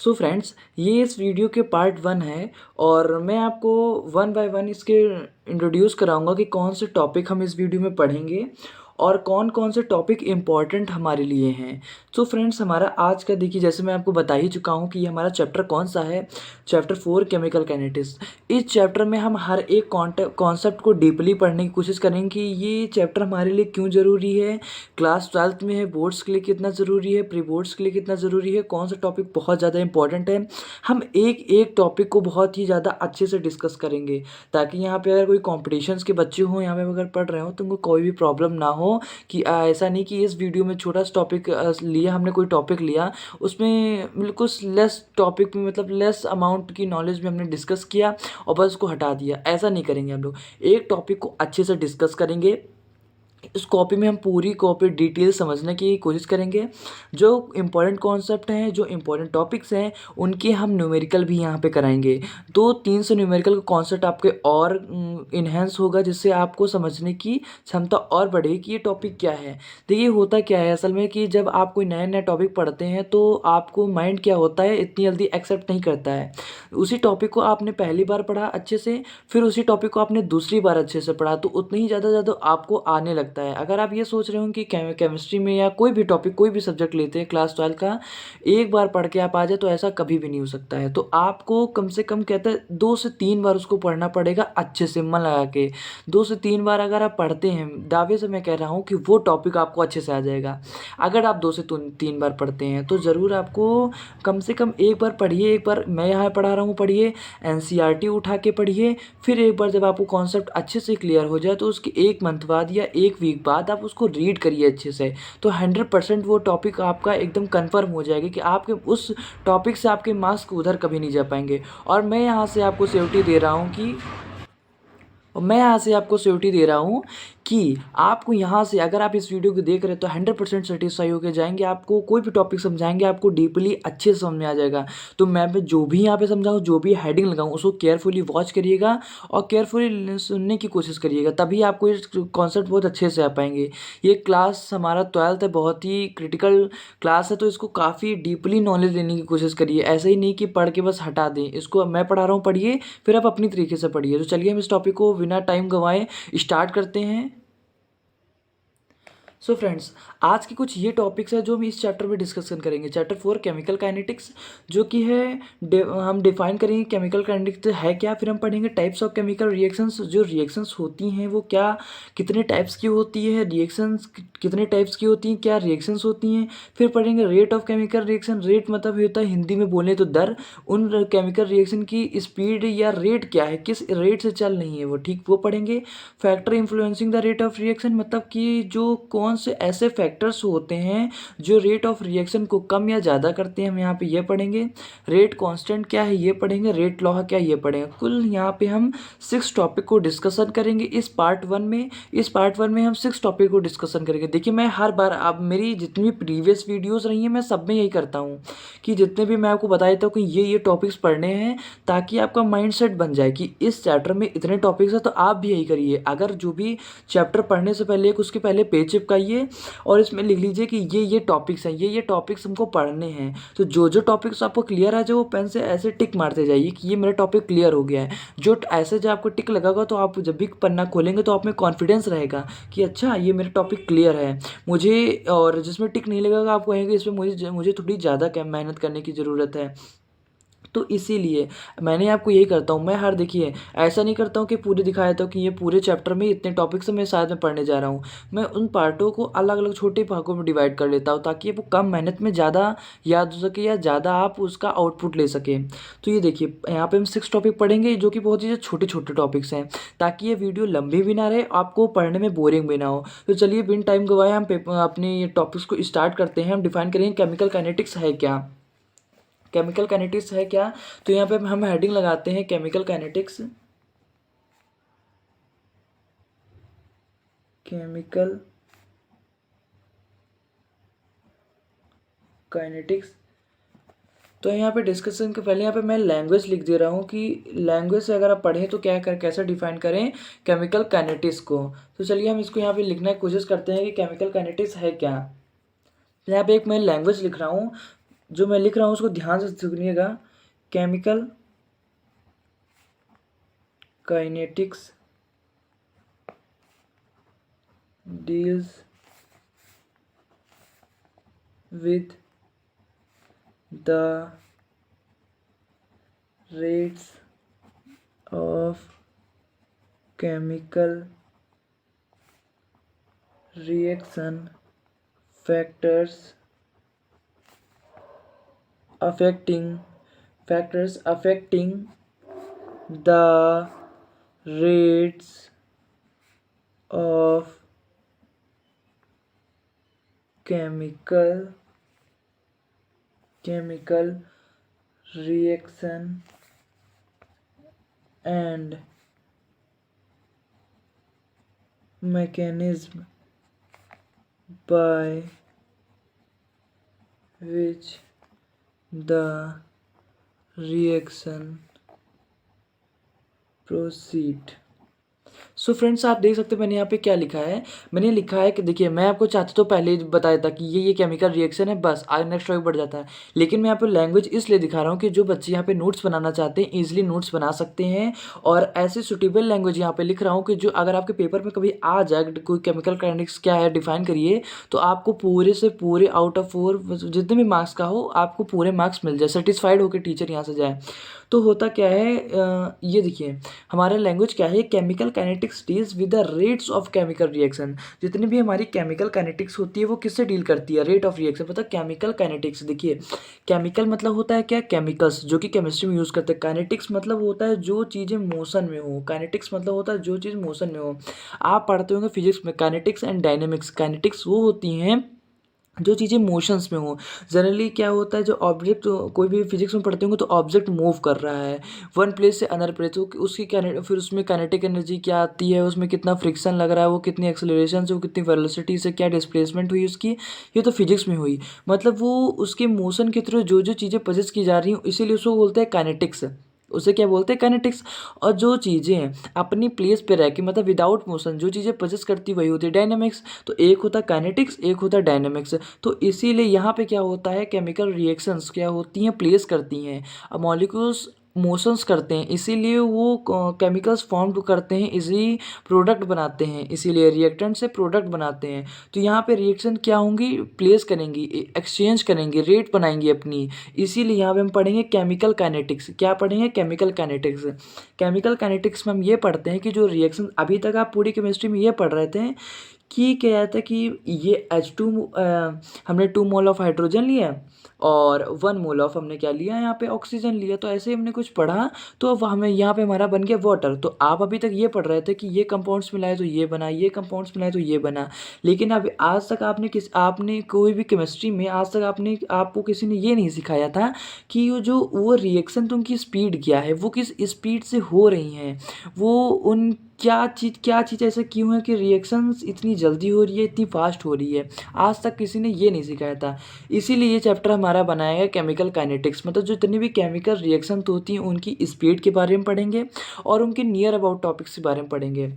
So friends, ये इस video के पार्ट 1 है और मैं आपको वन बाय वन इसके इंट्रोड्यूस कराऊंगा कि कौन से टॉपिक हम इस वीडियो में पढ़ेंगे और कौन कौन से टॉपिक इम्पॉर्टेंट हमारे लिए हैं। तो फ्रेंड्स, हमारा आज का देखिए, जैसे मैं आपको बता ही चुका हूँ कि ये हमारा चैप्टर कौन सा है, चैप्टर 4 केमिकल काइनेटिक्स। इस चैप्टर में हम हर एक कॉन्सेप्ट को डीपली पढ़ने की कोशिश करेंगे कि ये चैप्टर हमारे लिए क्यों ज़रूरी है, क्लास 12th में है, बोर्ड्स के लिए कितना ज़रूरी है, प्री बोर्ड्स के लिए कितना ज़रूरी है, कौन सा टॉपिक बहुत ज़्यादा इंपॉर्टेंट है। हम एक एक टॉपिक को बहुत ही ज़्यादा अच्छे से डिस्कस करेंगे ताकि यहाँ पे अगर कोई कॉम्पिटिशन्स के बच्चे हों यहाँ पे अगर पढ़ रहे हो तो उनको कोई भी प्रॉब्लम ना हो कि ऐसा नहीं कि इस वीडियो में छोटा सा टॉपिक लिया, हमने कोई टॉपिक लिया उसमें बिल्कुल लेस टॉपिक में, मतलब लेस अमाउंट की नॉलेज में हमने डिस्कस किया और बस उसको हटा दिया। ऐसा नहीं करेंगे हम लोग, एक टॉपिक को अच्छे से डिस्कस करेंगे। इस कॉपी में हम पूरी कॉपी डिटेल समझने की कोशिश करेंगे। जो इम्पोर्टेंट कॉन्सेप्ट हैं, जो इम्पोर्टेंट टॉपिक्स हैं, उनके हम न्यूमेरिकल भी यहाँ पे कराएंगे। 2-3 न्यूमेरिकल का कॉन्सेप्ट आपके और इन्हेंस होगा, जिससे आपको समझने की क्षमता और बढ़ेगी कि ये टॉपिक क्या है। देखिए, होता क्या है असल में कि जब आप कोई नया नया टॉपिक पढ़ते हैं तो आपको माइंड क्या होता है, इतनी जल्दी एक्सेप्ट नहीं करता है। उसी टॉपिक को आपने पहली बार पढ़ा अच्छे से, फिर उसी टॉपिक को आपने दूसरी बार अच्छे से पढ़ा तो उतनी ही ज़्यादा आपको आने लगता है। अगर आप ये सोच रहे हो कि केमिस्ट्री में या कोई भी टॉपिक, कोई भी सब्जेक्ट लेते हैं क्लास 12 का, एक बार पढ़ के आप आ जाए, तो ऐसा कभी भी नहीं हो सकता है। तो आपको कम से कम कहते हैं 2 से 3 बार उसको पढ़ना पड़ेगा अच्छे से मन लगा के। 2 से 3 बार अगर आप पढ़ते हैं, दावे से मैं कह रहा हूँ कि वो टॉपिक आपको अच्छे से आ जाएगा। अगर आप 2 से 3 बार पढ़ते हैं तो ज़रूर आपको कम से कम एक बार पढ़िए, एक बार मैं यहाँ पढ़ा रहा हूँ पढ़िए, एनसीईआरटी उठा के पढ़िए। फिर एक बार जब आपको कॉन्सेप्ट अच्छे से क्लियर हो जाए तो उसके 1 मंथ बाद या 1 वीक बाद आप उसको रीड करिए अच्छे से, तो 100% वो टॉपिक आपका एकदम कन्फर्म हो जाएगी कि आपके उस टॉपिक से आपके मार्क्स उधर कभी नहीं जा पाएंगे। और मैं यहाँ से आपको श्योरिटी दे रहा हूँ कि आपको यहाँ से, अगर आप इस वीडियो को देख रहे हैं तो 100% सेटिस्फाई होकर जाएंगे। आपको कोई भी टॉपिक समझाएंगे आपको डीपली अच्छे से समझ में आ जाएगा। तो मैं जो भी यहाँ पे समझाऊँ, जो भी हेडिंग लगाऊँ, उसको केयरफुली वॉच करिएगा और केयरफुली सुनने की कोशिश करिएगा, तभी आपको ये कॉन्सेप्ट बहुत अच्छे से आ पाएंगे। ये क्लास हमारा 12th है, बहुत ही क्रिटिकल क्लास है, तो इसको काफ़ी डीपली नॉलेज लेने की कोशिश करिए। ऐसे ही नहीं कि पढ़ के बस हटा दें, इसको मैं पढ़ा रहा हूँ पढ़िए, फिर आप अपनी तरीके से पढ़िए। तो चलिए हम इस टॉपिक को बिना टाइम गंवाए स्टार्ट करते हैं। सो फ्रेंड्स, आज की कुछ ये टॉपिक्स है जो हम इस चैप्टर में डिस्कशन करेंगे। चैप्टर 4 केमिकल काइनेटिक्स, जो कि है हम डिफाइन करेंगे केमिकल काइनेटिक्स है क्या। फिर हम पढ़ेंगे टाइप्स ऑफ केमिकल रिएक्शंस, जो रिएक्शंस होती हैं वो क्या, कितने टाइप्स की होती है रिएक्शंस, कितने टाइप्स की होती हैं, क्या रिएक्शंस होती हैं। फिर पढ़ेंगे rate of chemical reaction. Rate मतलब होता है हिंदी में बोले तो दर, उन केमिकल रिएक्शन की स्पीड या रेट क्या है, किस रेट से चल रही है वो, ठीक, वो पढ़ेंगे। Factor influencing the rate of reaction, मतलब कि जो कौन से ऐसे फैक्टर्स होते हैं जो रेट ऑफ रिएक्शन को कम या ज़्यादा करते हैं, हम यहाँ पे ये पढ़ेंगे। रेट कांस्टेंट क्या है ये पढ़ेंगे, रेट लॉ क्या ये पढ़ेंगे। कुल यहाँ पे हम 6 टॉपिक को डिस्कशन करेंगे इस पार्ट 1 में। इस पार्ट 1 में हम 6 टॉपिक को डिस्कशन करेंगे। देखिए, मैं हर बार, अब मेरी जितनी भी प्रीवियस वीडियोस रही हैं मैं सब में यही करता हूँ कि जितने भी मैं आपको बता देता हूँ कि ये टॉपिक्स पढ़ने हैं, ताकि आपका माइंड सेट बन जाए कि इस चैप्टर में इतने टॉपिक्स हैं, तो आप भी यही करिए। अगर जो भी चैप्टर पढ़ने से पहले एक उसके पहले पेज चिपकाइए और इसमें लिख लीजिए कि ये टॉपिक्स हैं, ये टॉपिक्स हमको पढ़ने हैं। तो जो टॉपिक्स आपको क्लियर आ जाए वो पेन से ऐसे टिक मारते जाइए कि ये मेरा टॉपिक क्लियर हो गया है। जो ऐसे जब आपको टिक लगागा तो आप जब भी पन्ना खोलेंगे तो आप में कॉन्फिडेंस रहेगा कि अच्छा ये मेरा टॉपिक क्लियर है मुझे। और जिसमें टिक नहीं लगेगा आप कहेंगे इसमें मुझे थोड़ी ज़्यादा मेहनत करने की ज़रूरत है। तो इसीलिए मैंने आपको यही करता हूँ। मैं हर, देखिए, ऐसा नहीं करता हूँ कि पूरे दिखा देता हूँ कि ये पूरे चैप्टर में इतने टॉपिक्स मैं साथ में पढ़ने जा रहा हूँ। मैं उन पार्टों को अलग अलग छोटे भागों में डिवाइड कर लेता हूँ ताकि वो कम मेहनत में ज़्यादा याद हो सके या ज़्यादा आप उसका आउटपुट ले सकें। तो ये देखिए, यहाँ पे हम 6 टॉपिक पढ़ेंगे जो कि बहुत ही छोटे छोटे टॉपिक्स हैं, ताकि ये वीडियो लंबी भी ना रहे, आपको पढ़ने में बोरिंग भी ना हो। तो चलिए बिन टाइम गवाए हम अपने ये टॉपिक्स को स्टार्ट करते हैं। हम डिफाइन करेंगे केमिकल काइनेटिक्स है क्या। केमिकल काइनेटिक्स है क्या, तो यहाँ पे हम हेडिंग लगाते हैं केमिकल काइनेटिक्स। Chemical kinetics. तो यहाँ पे डिस्कशन के पहले यहाँ पे मैं लैंग्वेज लिख दे रहा हूँ कि लैंग्वेज से अगर आप पढ़ें तो कैसे डिफाइन करें केमिकल काइनेटिक्स को। तो चलिए हम इसको यहाँ पे लिखने की कोशिश करते हैं कि केमिकल काइनेटिक्स है क्या। यहाँ पे एक मैं लैंग्वेज लिख रहा हूँ। जो मैं लिख रहा हूँ उसको ध्यान से सुनिएगा। Chemical kinetics deals with the rates of chemical reaction factors affecting the rates of chemical reaction and mechanism by which the reaction proceed। So friends आप देख सकते हैं मैंने यहाँ पे क्या लिखा है। मैंने लिखा है कि देखिए, मैं आपको चाहता तो पहले ही बताया था कि ये केमिकल रिएक्शन है, बस आगे नेक्स्ट टॉपिक बढ़ जाता है। लेकिन मैं यहाँ पे लैंग्वेज इसलिए दिखा रहा हूँ कि जो बच्चे यहाँ पे नोट्स बनाना चाहते हैं ईजिली नोट्स बना सकते हैं। और ऐसी सुटेबल लैंग्वेज यहाँ पे लिख रहा हूँ कि जो अगर आपके पेपर में कभी आ जाए कोई केमिकल काइनेटिक्स क्या है डिफाइन करिए, तो आपको पूरे से पूरे आउट ऑफ 4 जितने भी मार्क्स का हो आपको पूरे मार्क्स मिल जाए, सेटिस्फाइड होकर टीचर यहाँ से जाए। तो होता क्या है, ये देखिए हमारा लैंग्वेज क्या है, chemical kinetics deals with the rates of chemical reaction. जितनी भी हमारी केमिकल काइनेटिक्स होती है वो किससे डील करती है, रेट ऑफ रिएक्शन। पता केमिकल काइनेटिक्स, देखिए केमिकल मतलब होता है क्या, केमिकल्स जो कि केमिस्ट्री में यूज़ करते हैं। काइनेटिक्स मतलब होता है जो चीज़ें मोशन में हो, काइनेटिक्स मतलब होता है जो चीज़ मोशन में हो। आप पढ़ते होंगे फिजिक्स में काइनेटिक्स एंड डायनेमिक्स। काइनेटिक्स वो होती हैं जो चीज़ें मोशंस में हो। जनरली क्या होता है, जो ऑब्जेक्ट कोई भी फिजिक्स में पढ़ते होंगे तो ऑब्जेक्ट मूव कर रहा है वन प्लेस से अनदर प्लेस, तो उसकी फिर उसमें काइनेटिक एनर्जी क्या आती है, उसमें कितना फ्रिक्शन लग रहा है, वो कितनी एक्सेलरेशन से, वो कितनी वेलोसिटी से, क्या डिस्प्लेसमेंट हुई उसकी, ये तो फिजिक्स में हुई। मतलब वो उसके मोशन के थ्रू जो जो चीज़ें पोजेस की जा रही हैं, इसीलिए उसको बोलते हैं काइनेटिक्स। उसे क्या बोलते हैं, काइनेटिक्स। और जो चीज़ें अपनी प्लेस पे रह के मतलब विदाउट मोशन जो चीज़ें पोजेस करती वही होती है डायनेमिक्स। तो एक होता है काइनेटिक्स, एक होता है डायनेमिक्स। तो इसीलिए यहाँ पे क्या होता है, केमिकल रिएक्शंस क्या होती हैं, प्लेस करती हैं। अब मॉलिक्यूल्स मोशंस करते हैं, इसीलिए वो केमिकल्स फॉर्म करते हैं, इसी प्रोडक्ट बनाते हैं, इसीलिए रिएक्टेंट से प्रोडक्ट बनाते हैं। तो यहाँ पे रिएक्शन क्या होंगी, प्लेस करेंगी, एक्सचेंज करेंगे, रेट बनाएंगी अपनी। इसीलिए यहाँ पे हम पढ़ेंगे केमिकल काइनेटिक्स। क्या पढ़ेंगे, केमिकल काइनेटिक्स। केमिकल काइनेटिक्स में हम ये पढ़ते हैं कि जो रिएक्शन अभी तक आप पूरी केमिस्ट्री में ये पढ़ रहे थे कि क्या था कि ये H2 हमने 2 मोल ऑफ हाइड्रोजन लिया और 1 मोल ऑफ हमने क्या लिया, यहाँ पे ऑक्सीजन लिया। तो ऐसे ही हमने कुछ पढ़ा, तो अब हमें यहाँ पे हमारा बन गया वाटर। तो आप अभी तक ये पढ़ रहे थे कि ये कंपाउंड्स मिलाए तो ये बना, ये कंपाउंड्स मिलाए तो ये बना। लेकिन अब आज तक आपने कोई भी केमिस्ट्री में आज तक आपको किसी ने ये नहीं सिखाया था कि वो रिएक्शन तो उनकी स्पीड क्या है, वो किस स्पीड से हो रही हैं, वो उन क्या चीज़ ऐसा क्यों है कि रिएक्शंस इतनी जल्दी हो रही है, इतनी फास्ट हो रही है। आज तक किसी ने ये नहीं सिखाया था। इसीलिए ये चैप्टर हमारा बनाया गया केमिकल काइनेटिक्स। मतलब जो जितनी भी केमिकल रिएक्शन होती हैं उनकी स्पीड के बारे में पढ़ेंगे और उनके नियर अबाउट टॉपिक्स के बारे में पढ़ेंगे।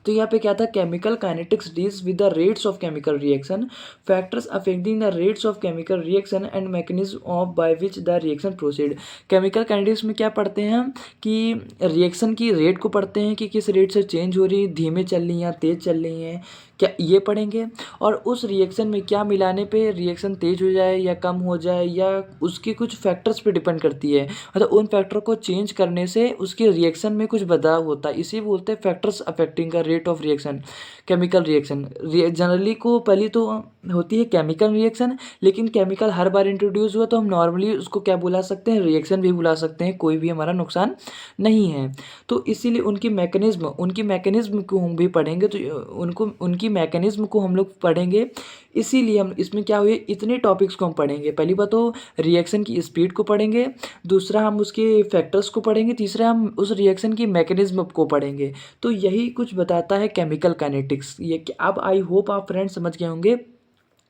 तो यहाँ पे क्या था, chemical kinetics deals with the rates of chemical reaction, factors affecting the rates of chemical reaction and mechanism of by which the reaction proceed. Chemical kinetics में क्या पढ़ते हैं हम कि रिएक्शन की रेट को पढ़ते हैं कि किस रेट से चेंज हो रही है, धीमे चल रही है या तेज़ चल रही है, क्या ये पढ़ेंगे। और उस रिएक्शन में क्या मिलाने पे रिएक्शन तेज़ हो जाए या कम हो जाए, या उसके कुछ फैक्टर्स पे डिपेंड करती है। मतलब उन फैक्टर को चेंज करने से उसके रिएक्शन में कुछ बदलाव होता है, इसी बोलते हैं फैक्टर्स अफेक्टिंग का rate of reaction. Chemical reaction generally को पहली तो होती है केमिकल रिएक्शन, लेकिन केमिकल हर बार इंट्रोड्यूस हुआ तो हम नॉर्मली उसको क्या बुला सकते हैं, रिएक्शन भी बुला सकते हैं, कोई भी हमारा नुकसान नहीं है। तो इसीलिए उनकी मैकेनिज्म को हम भी पढ़ेंगे, तो उनकी मैकेनिज्म को हम लोग पढ़ेंगे। इसीलिए हम इसमें क्या हुए, इतने टॉपिक्स को हम पढ़ेंगे। पहली बात तो रिएक्शन की स्पीड को पढ़ेंगे, दूसरा हम उसके फैक्टर्स को पढ़ेंगे, तीसरा हम उस रिएक्शन की मैकेनिज्म को पढ़ेंगे। तो यही कुछ बताता है केमिकल काइनेटिक्स। ये अब आई होप आप फ्रेंड्स समझ गए होंगे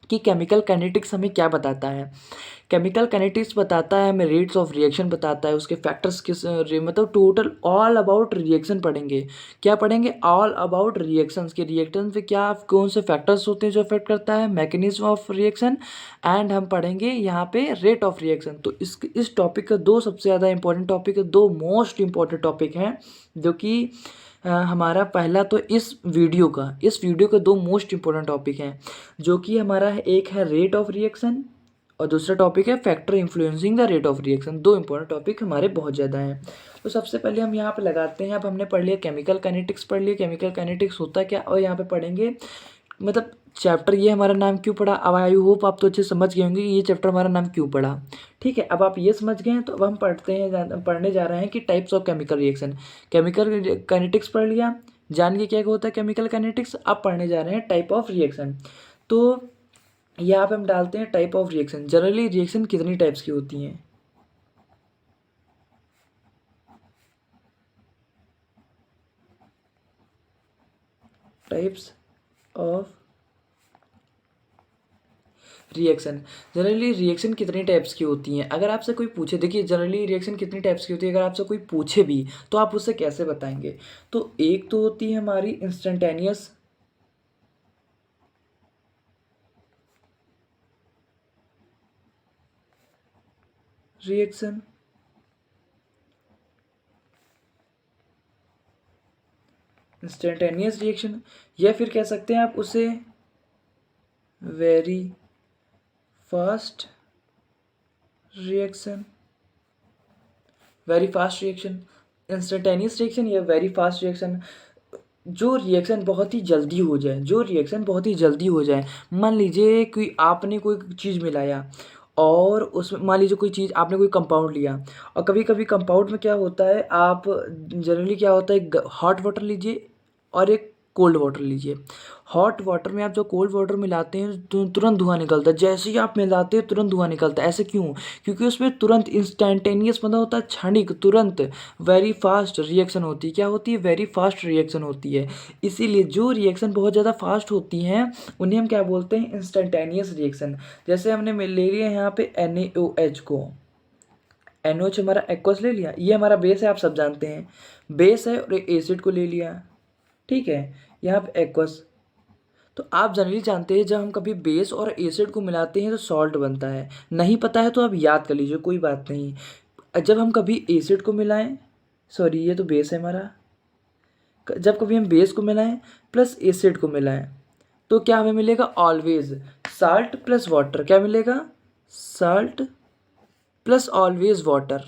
कि केमिकल काइनेटिक्स हमें क्या बताता है। केमिकल काइनेटिक्स बताता है हमें, रेट्स ऑफ रिएक्शन बताता है, उसके फैक्टर्स मतलब टोटल ऑल अबाउट रिएक्शन पढ़ेंगे। क्या पढ़ेंगे? ऑल अबाउट रिएक्शंस के रिएक्शन पे क्या कौन से फैक्टर्स होते हैं जो अफेक्ट करता है, मैकेनिज्म ऑफ रिएक्शन, एंड हम पढ़ेंगे यहाँ पे रेट ऑफ रिएक्शन। तो इस टॉपिक का दो सबसे ज़्यादा इंपॉर्टेंट टॉपिक है, दो मोस्ट इंपॉर्टेंट टॉपिक हैं जो कि हमारा पहला तो इस वीडियो का दो मोस्ट इंपॉर्टेंट टॉपिक हैं जो कि हमारा है, एक है रेट ऑफ रिएक्शन और दूसरा टॉपिक है factor influencing the rate of reaction. दो इंपॉर्टेंट टॉपिक हमारे बहुत ज़्यादा हैं। तो सबसे पहले हम यहाँ पे लगाते हैं। अब हमने पढ़ लिया केमिकल काइनेटिक्स, पढ़ लिया केमिकल काइनेटिक्स होता क्या, और यहाँ पे पढ़ेंगे मतलब चैप्टर ये हमारा नाम क्यों पड़ा। अब आई होप आप तो अच्छे समझ गए होंगे कि ये चैप्टर हमारा नाम क्यों पड़ा। ठीक है, अब आप ये समझ गए हैं तो अब हम पढ़ने जा रहे हैं कि types of chemical reaction. Chemical kinetics पढ़ लिया, जान के क्या होता है केमिकल काइनेटिक्स। अब पढ़ने जा रहे हैं टाइप ऑफ रिएक्शन। तो यहाँ पे हम डालते हैं type of reaction. Generally reaction कितनी टाइप्स की होती हैं? Types of reaction. Generally reaction कितनी टाइप्स की होती हैं? अगर आपसे कोई पूछे, देखिए जनरली रिएक्शन कितनी टाइप्स की होती है, अगर आपसे कोई पूछे भी तो आप उससे कैसे बताएंगे? तो एक तो होती है हमारी इंस्टेंटेनियस रिएक्शन, इंस्टेंटेनियस रिएक्शन, या फिर कह सकते हैं आप उसे very fast reaction. Very fast reaction, instantaneous reaction या वेरी फास्ट रिएक्शन। जो रिएक्शन बहुत ही जल्दी हो जाए, जो रिएक्शन बहुत ही जल्दी हो जाए। मान लीजिए कि आपने कोई चीज़ मिलाया और उसमें मान लीजिए कोई चीज़ आपने कोई कंपाउंड लिया, और कभी कभी कंपाउंड में क्या होता है, आप जनरली क्या होता है, हॉट वाटर लीजिए और एक कोल्ड वाटर लीजिए। हॉट वाटर में आप जो कोल्ड वाटर मिलाते हैं तो तुरंत धुआं निकलता है, जैसे ही आप मिलाते हैं तुरंत धुआं निकलता है। ऐसे क्यों? क्योंकि उसमें तुरंत इंस्टेंटेनियस मतलब होता है क्षणिक, तुरंत वेरी फास्ट रिएक्शन होती है। क्या होती है? वेरी फास्ट रिएक्शन होती है। इसीलिए जो रिएक्शन बहुत ज़्यादा फास्ट होती हैं उन्हें हम क्या बोलते हैं? Instantaneous reaction. जैसे हमने ले लिया यहाँ पे NaOH को, NaOH हमारा एक्वस ले लिया, ये हमारा बेस है, आप सब जानते हैं बेस है, और एसिड को ले लिया। ठीक है, यहाँ पे एक्वस। तो आप जनरली जानते हैं जब हम कभी बेस और एसिड को मिलाते हैं तो सॉल्ट बनता है। नहीं पता है तो आप याद कर लीजिए, कोई बात नहीं। जब हम कभी एसिड को मिलाएं, सॉरी ये तो बेस है हमारा, जब कभी हम बेस को मिलाएं प्लस एसिड को मिलाएं तो क्या हमें मिलेगा? Always salt plus water. क्या मिलेगा? Salt plus always water.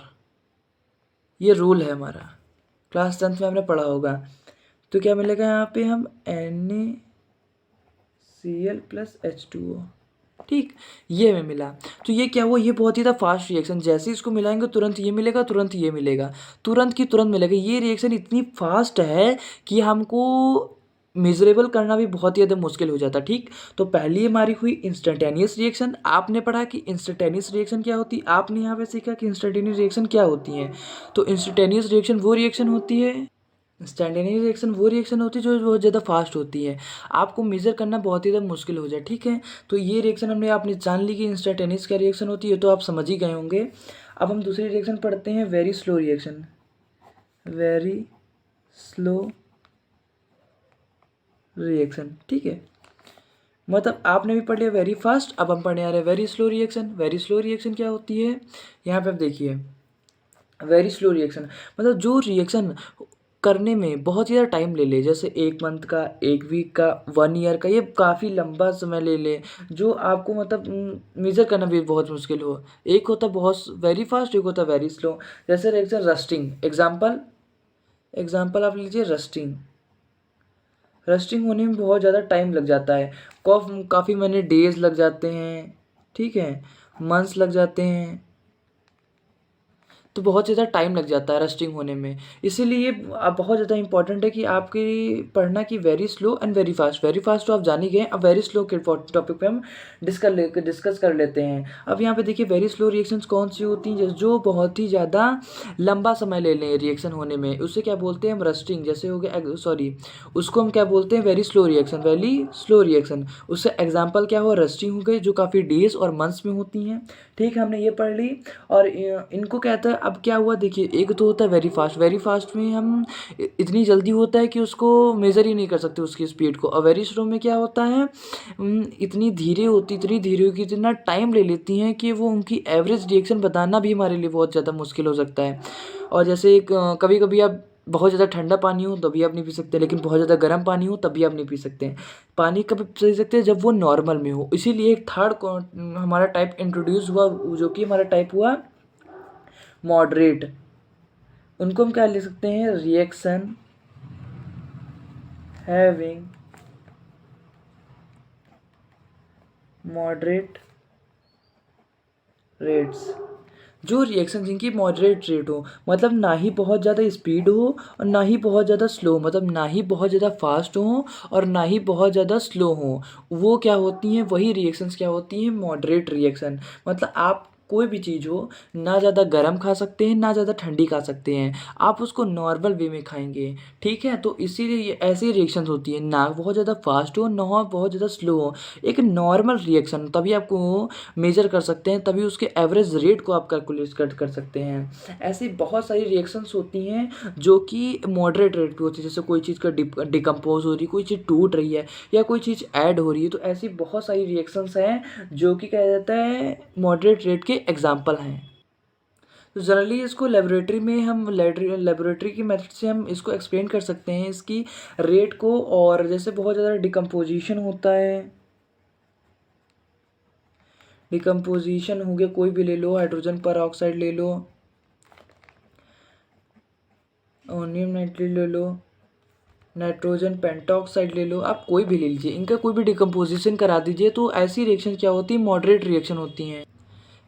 ये रूल है हमारा, क्लास 10th में हमने पढ़ा होगा। तो क्या मिलेगा यहाँ पे? हम NaCl प्लस H2O। ठीक, ये हमें मिला। तो ये क्या हुआ? ये बहुत ही था फास्ट रिएक्शन। जैसे इसको मिलाएंगे तुरंत ये मिलेगा, तुरंत ये मिलेगा, तुरंत की तुरंत मिलेगा। ये रिएक्शन इतनी फास्ट है कि हमको मेजरेबल करना भी बहुत ही ज़्यादा मुश्किल हो जाता। ठीक, तो पहली हमारी हुई इंस्टेंटेनियस रिएक्शन। आपने पढ़ा कि इंस्टेंटेनियस रिएक्शन क्या होती है, आपने यहाँ पे सीखा कि इंस्टेंटेनियस रिएक्शन क्या होती है। तो इंस्टेंटेनियस रिएक्शन वो रिएक्शन होती है, इंस्टेंटेनियस रिएक्शन वो रिएक्शन होती है जो बहुत ज़्यादा फास्ट होती है, आपको मेजर करना बहुत ही ज़्यादा मुश्किल हो जाए। ठीक है, तो ये रिएक्शन आपने जान ली कि इंस्टेंटेनियस क्या रिएक्शन होती है, तो आप समझ ही गए होंगे। अब हम दूसरी रिएक्शन पढ़ते हैं, very slow reaction. Very slow reaction. ठीक है, मतलब आपने भी पढ़ लिया वेरी फास्ट, अब हम पढ़ने आ रहे हैं very slow reaction. Very slow reaction क्या होती है? यहाँ पे आप देखिए, वेरी स्लो रिएक्शन मतलब जो रिएक्शन करने में बहुत ज़्यादा टाइम ले ले, जैसे 1 मंथ का, 1 वीक का, 1 ईयर का, ये काफ़ी लंबा समय ले ले, जो आपको मतलब मेजर करना भी बहुत मुश्किल हो। एक होता बहुत वेरी फास्ट, एक होता वेरी स्लो। जैसे रिएक्शन रस्टिंग, एग्जाम्पल आप लीजिए रस्टिंग। रस्टिंग होने में बहुत ज़्यादा टाइम लग जाता है, काफ़ी महीने डेज लग जाते हैं। ठीक है, मंथ्स लग जाते हैं। तो बहुत ज़्यादा टाइम लग जाता है रस्टिंग होने में। इसीलिए बहुत ज़्यादा इंपॉर्टेंट है कि आपकी पढ़ना की very slow and very fast. Very fast तो आप जान ही गए, अब वेरी स्लो के टॉपिक पे हम डिस्कस कर लेते हैं। अब यहाँ पे देखिए वेरी स्लो रिएक्शंस कौन सी होती हैं, जो बहुत ही ज़्यादा लंबा समय ले लें रिएक्शन होने में, उसे क्या बोलते हैं हम, रस्टिंग। जैसे हो गया, सॉरी, उसको हम क्या बोलते हैं, very slow reaction, very slow reaction. उससे एग्जांपल क्या हुआ, रस्टिंग हो गई, जो काफ़ी डेज और मंथ्स में होती हैं। ठीक है, हमने ये पढ़ ली। और इनको कहता है, अब क्या हुआ देखिए, एक तो होता है वेरी फास्ट। वेरी फास्ट में हम इतनी जल्दी होता है कि उसको मेज़र ही नहीं कर सकते उसकी स्पीड को। और वेरी स्लो में क्या होता है, इतनी धीरे होगी, इतना टाइम ले लेती हैं कि वो उनकी एवरेज रिएक्शन बताना भी हमारे लिए बहुत ज़्यादा मुश्किल हो सकता है। और जैसे एक कभी कभी आप बहुत ज़्यादा ठंडा पानी हो तभी आप नहीं पी सकते, लेकिन बहुत ज़्यादा गर्म पानी हो तभी आप नहीं पी सकते हैं। पानी कब पी सकते हैं, जब वो नॉर्मल में हो। इसीलिए एक थर्ड हमारा टाइप इंट्रोड्यूस हुआ, जो कि हमारा टाइप हुआ मॉडरेट। उनको हम क्या ले सकते हैं, रिएक्शन हैविंग मॉडरेट रेट्स। जो रिएक्शन जिनकी मॉडरेट रेट हो, मतलब ना ही बहुत ज़्यादा स्पीड हो और ना ही बहुत ज़्यादा स्लो, मतलब ना ही बहुत ज़्यादा फास्ट हो और ना ही बहुत ज़्यादा स्लो हो, वो क्या होती हैं, वही रिएक्शंस क्या होती हैं, मॉडरेट रिएक्शन। मतलब आप कोई भी चीज़ हो, ना ज़्यादा गर्म खा सकते हैं ना ज़्यादा ठंडी खा सकते हैं, आप उसको नॉर्मल वे में खाएंगे। ठीक है, तो इसीलिए ये ऐसी रिएक्शंस होती है, ना बहुत ज़्यादा फास्ट हो ना बहुत ज़्यादा स्लो हो, एक नॉर्मल रिएक्शन, तभी आपको मेजर कर सकते हैं, तभी उसके एवरेज रेट को आप कैलकुलेट कर सकते हैं। ऐसी बहुत सारी रिएक्शंस होती हैं जो कि मॉडरेट रेट पे होती है। जैसे कोई चीज़ का डिकम्पोज हो रही है, कोई चीज़ टूट रही है या कोई चीज़ ऐड हो रही है, तो ऐसी बहुत सारी रिएक्शंस हैं जो कि क्या जाता है, मॉडरेट रेट के एग्जाम्पल हैं। तो जनरली इसको लेबोरेटरी में हम लेबोरेटरी की मेथड से हम इसको एक्सप्लेन कर सकते हैं, इसकी रेट को। और जैसे बहुत ज़्यादा डिकम्पोजिशन होता है, डिकम्पोजिशन हो गया, कोई भी ले लो, हाइड्रोजन पर ऑक्साइड ले लो, अमोनियम नाइट्रेट ले लो, नाइट्रोजन पेंटॉक्साइड ले लो, आप कोई भी ले लीजिए, इनका कोई भी डिकम्पोजिशन करा दीजिए, तो ऐसी रिएक्शन क्या होती है, मॉडरेट रिएक्शन होती हैं।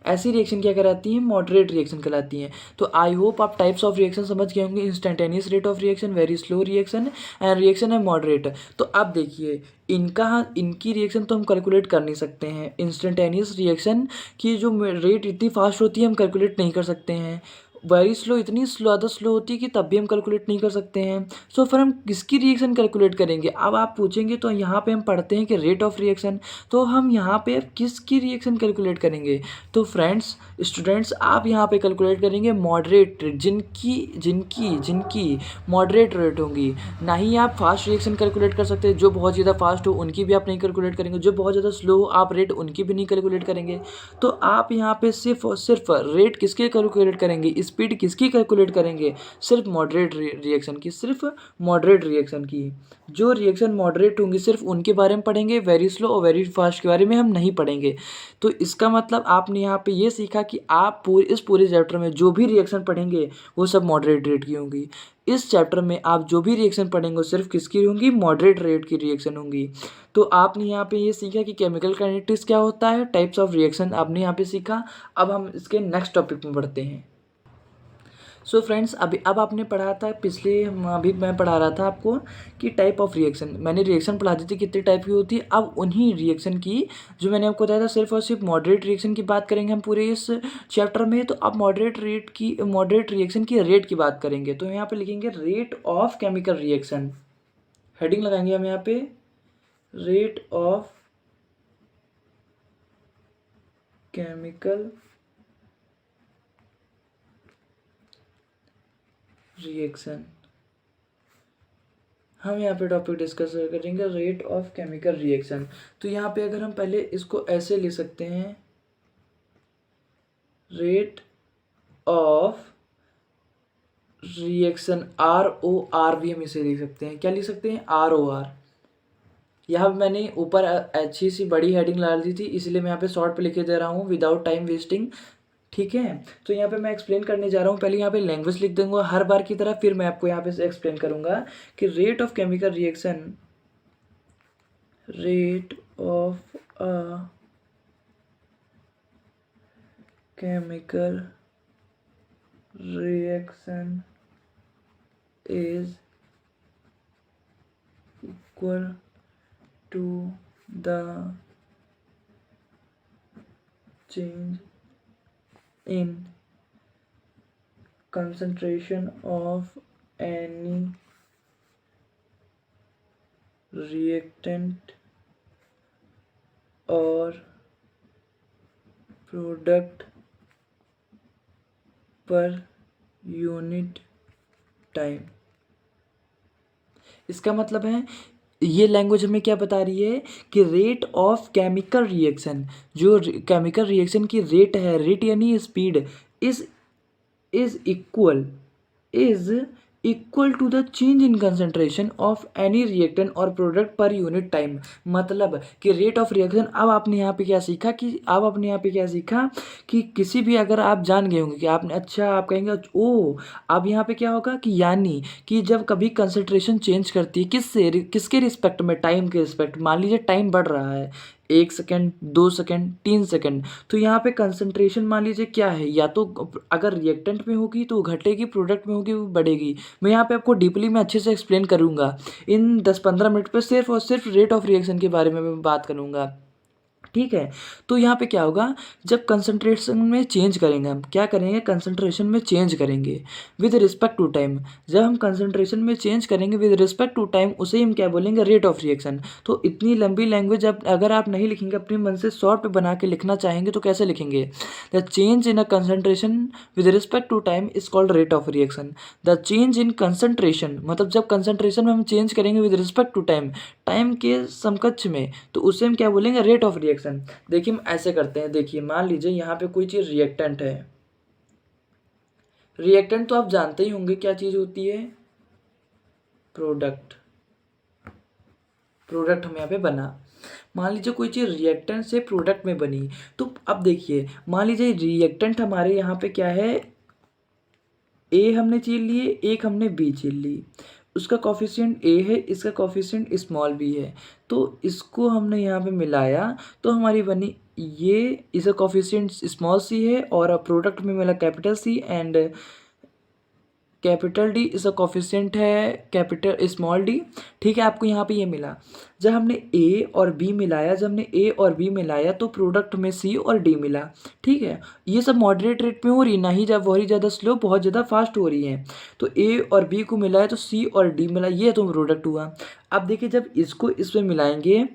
ऐसी रिएक्शन क्या कराती हैं, मॉडरेट रिएक्शन कहलाती हैं। तो आई होप आप टाइप्स ऑफ रिएक्शन समझ गए होंगे, instantaneous rate of reaction, very slow reaction and reaction है मॉडरेट। तो अब देखिए, इनकी रिएक्शन तो हम कैलकुलेट कर नहीं सकते हैं। इंस्टेंटेनियस रिएक्शन की जो रेट इतनी फास्ट होती है हम कैलकुलेट नहीं कर सकते हैं। वेरी स्लो इतनी ज़्यादा स्लो होती है कि तब भी हम कैलकुलेट नहीं कर सकते हैं। सो फिर हम किसकी रिएक्शन कैलकुलेट करेंगे, अब आप पूछेंगे तो यहाँ पे हम पढ़ते हैं कि रेट ऑफ रिएक्शन, तो हम यहाँ पे किसकी रिएक्शन कैलकुलेट करेंगे। तो फ्रेंड्स, स्टूडेंट्स, आप यहाँ पे कैलकुलेट करेंगे मॉडरेट रेट, जिनकी जिनकी जिनकी मॉडरेट रेट होंगी। ना ही आप फास्ट रिएक्शन कैलकुलेट कर सकते हैं, जो बहुत ज़्यादा फास्ट हो उनकी भी आप नहीं कैलकुलेट करेंगे, जो बहुत ज़्यादा स्लो हो आप रेट उनकी भी नहीं कैलकुलेट करेंगे। तो आप यहाँ पे सिर्फ और सिर्फ रेट किसके कैलकुलेट करेंगे, स्पीड किसकी कैलकुलेट करेंगे, सिर्फ मॉडरेट रिएक्शन की, सिर्फ मॉडरेट रिएक्शन की। जो रिएक्शन मॉडरेट होंगी सिर्फ उनके बारे में पढ़ेंगे, वेरी स्लो और वेरी फास्ट के बारे में हम नहीं पढ़ेंगे। तो इसका मतलब आपने यहाँ पे ये सीखा कि आप इस पूरे चैप्टर में जो भी रिएक्शन पढ़ेंगे वो सब मॉडरेट रेट की होंगी। इस चैप्टर में आप जो भी रिएक्शन पढ़ेंगे वो सिर्फ किसकी होंगी, मॉडरेट रेट की रिएक्शन होंगी। तो आपने यहाँ पे ये सीखा कि केमिकल काइनेटिक्स क्या होता है, टाइप्स ऑफ रिएक्शन आपने यहाँ पे सीखा। अब हम इसके नेक्स्ट टॉपिक में बढ़ते हैं। सो फ्रेंड्स, अब आपने पढ़ा था अभी मैं पढ़ा रहा था आपको कि टाइप ऑफ रिएक्शन, मैंने रिएक्शन पढ़ा दी थी कितने टाइप की होती है। अब उन्हीं रिएक्शन की, जो मैंने आपको बताया था, सिर्फ और सिर्फ मॉडरेट रिएक्शन की बात करेंगे हम पूरे इस चैप्टर में। तो अब मॉडरेट रिएक्शन की रेट की बात करेंगे। तो यहाँ पे लिखेंगे rate of chemical reaction, heading लगाएंगे हम यहाँ पे, रेट ऑफ केमिकल रिएक्शन। हम यहाँ पे टॉपिक डिस्कस करेंगे रेट ऑफ केमिकल रिएक्शन। तो यहाँ पे अगर हम पहले इसको ऐसे ले सकते हैं, रेट ऑफ रिएक्शन, ROR भी हम इसे लिख सकते हैं। क्या लिख सकते हैं, ROR। यहाँ पे मैंने ऊपर अच्छी सी बड़ी हेडिंग डाल दी थी, इसलिए मैं यहाँ पे शॉर्ट पे लिखे दे रहा हूँ विदाउट टाइम वेस्टिंग। ठीक है, तो यहाँ पे मैं एक्सप्लेन करने जा रहा हूँ। पहले यहाँ पे लैंग्वेज लिख दूंगा हर बार की तरह, फिर मैं आपको यहाँ पे से एक्सप्लेन करूँगा कि rate of chemical reaction, rate of a chemical reaction is equal to the change in concentration of any reactant or product पर यूनिट टाइम। इसका मतलब है, ये लैंग्वेज हमें क्या बता रही है कि रेट ऑफ केमिकल रिएक्शन, जो केमिकल रिएक्शन की रेट है, रेट यानी speed, is equal to the change in concentration of any reactant और प्रोडक्ट पर यूनिट टाइम। मतलब कि रेट ऑफ रिएक्शन, अब आपने यहाँ पे क्या सीखा कि किसी भी, अगर आप जान गए होंगे कि आपने, अच्छा आप कहेंगे ओ, अब यहाँ पे क्या होगा कि यानी कि जब कभी कंसंट्रेशन चेंज करती है किसके रिस्पेक्ट में, टाइम के रिस्पेक्ट। मान लीजिए टाइम बढ़ रहा है 1 सेकेंड, 2 सेकेंड, 3 सेकेंड, तो यहाँ पे कंसंट्रेशन मान लीजिए क्या है, या तो अगर रिएक्टेंट में होगी तो घटेगी, प्रोडक्ट में होगी वो बढ़ेगी। मैं यहाँ पे आपको डीपली मैं अच्छे से एक्सप्लेन करूँगा इन 10-15 मिनट पे, सिर्फ और सिर्फ रेट ऑफ रिएक्शन के बारे में मैं बात करूँगा। ठीक है, तो यहाँ पे क्या होगा, जब कंसंट्रेशन में चेंज करेंगे, हम क्या करेंगे, कंसंट्रेशन में चेंज करेंगे विद रिस्पेक्ट टू टाइम। जब हम कंसंट्रेशन में चेंज करेंगे विद रिस्पेक्ट टू टाइम, उसे हम क्या बोलेंगे, रेट ऑफ रिएक्शन। तो इतनी लंबी लैंग्वेज अगर आप नहीं लिखेंगे, अपने मन से शॉर्ट पे बना के लिखना चाहेंगे तो कैसे लिखेंगे, the change in a concentration with respect to time is called rate of reaction. The change in concentration, मतलब जब कंसंट्रेशन में हम चेंज करेंगे with respect to time, time के समकक्ष में, तो उसे हम क्या बोलेंगे, रेट ऑफ रिएक्शन। देखिए हम ऐसे करते हैं, देखिए मान लीजिए यहाँ पे कोई चीज़ रिएक्टेंट है। रिएक्टेंट तो आप जानते ही होंगे क्या चीज़ होती है, प्रोडक्ट। प्रोडक्ट हम यहाँ पे बना, मान लीजिए कोई चीज़ रिएक्टेंट से प्रोडक्ट में बनी, तो अब देखिए मान लीजिए रिएक्टेंट हमारे यहाँ पे क्या है, ए हमने चीन लिए, एक हमने बी चीन ली, उसका कॉफिशिएंट ए है, इसका कॉफिशिएंट स्मॉल बी है, तो इसको हमने यहाँ पे मिलाया तो हमारी बनी ये, इसका कॉफिशिएंट स्मॉल सी है और प्रोडक्ट में मिला capital C, and capital D इसका कॉफिशिएंट है कैपिटल स्मॉल डी। ठीक है, आपको यहाँ पे ये मिला। जब हमने ए और बी मिलाया तो प्रोडक्ट में सी और डी मिला। ठीक है, ये सब मॉडरेट रेट में हो रही, ना ही जब बहुत ज़्यादा स्लो, बहुत ज़्यादा फास्ट हो रही है। तो ए और बी को मिलाया तो सी और डी मिला, ये तो प्रोडक्ट हुआ। अब देखिए जब इसको इसमें मिलाएंगे,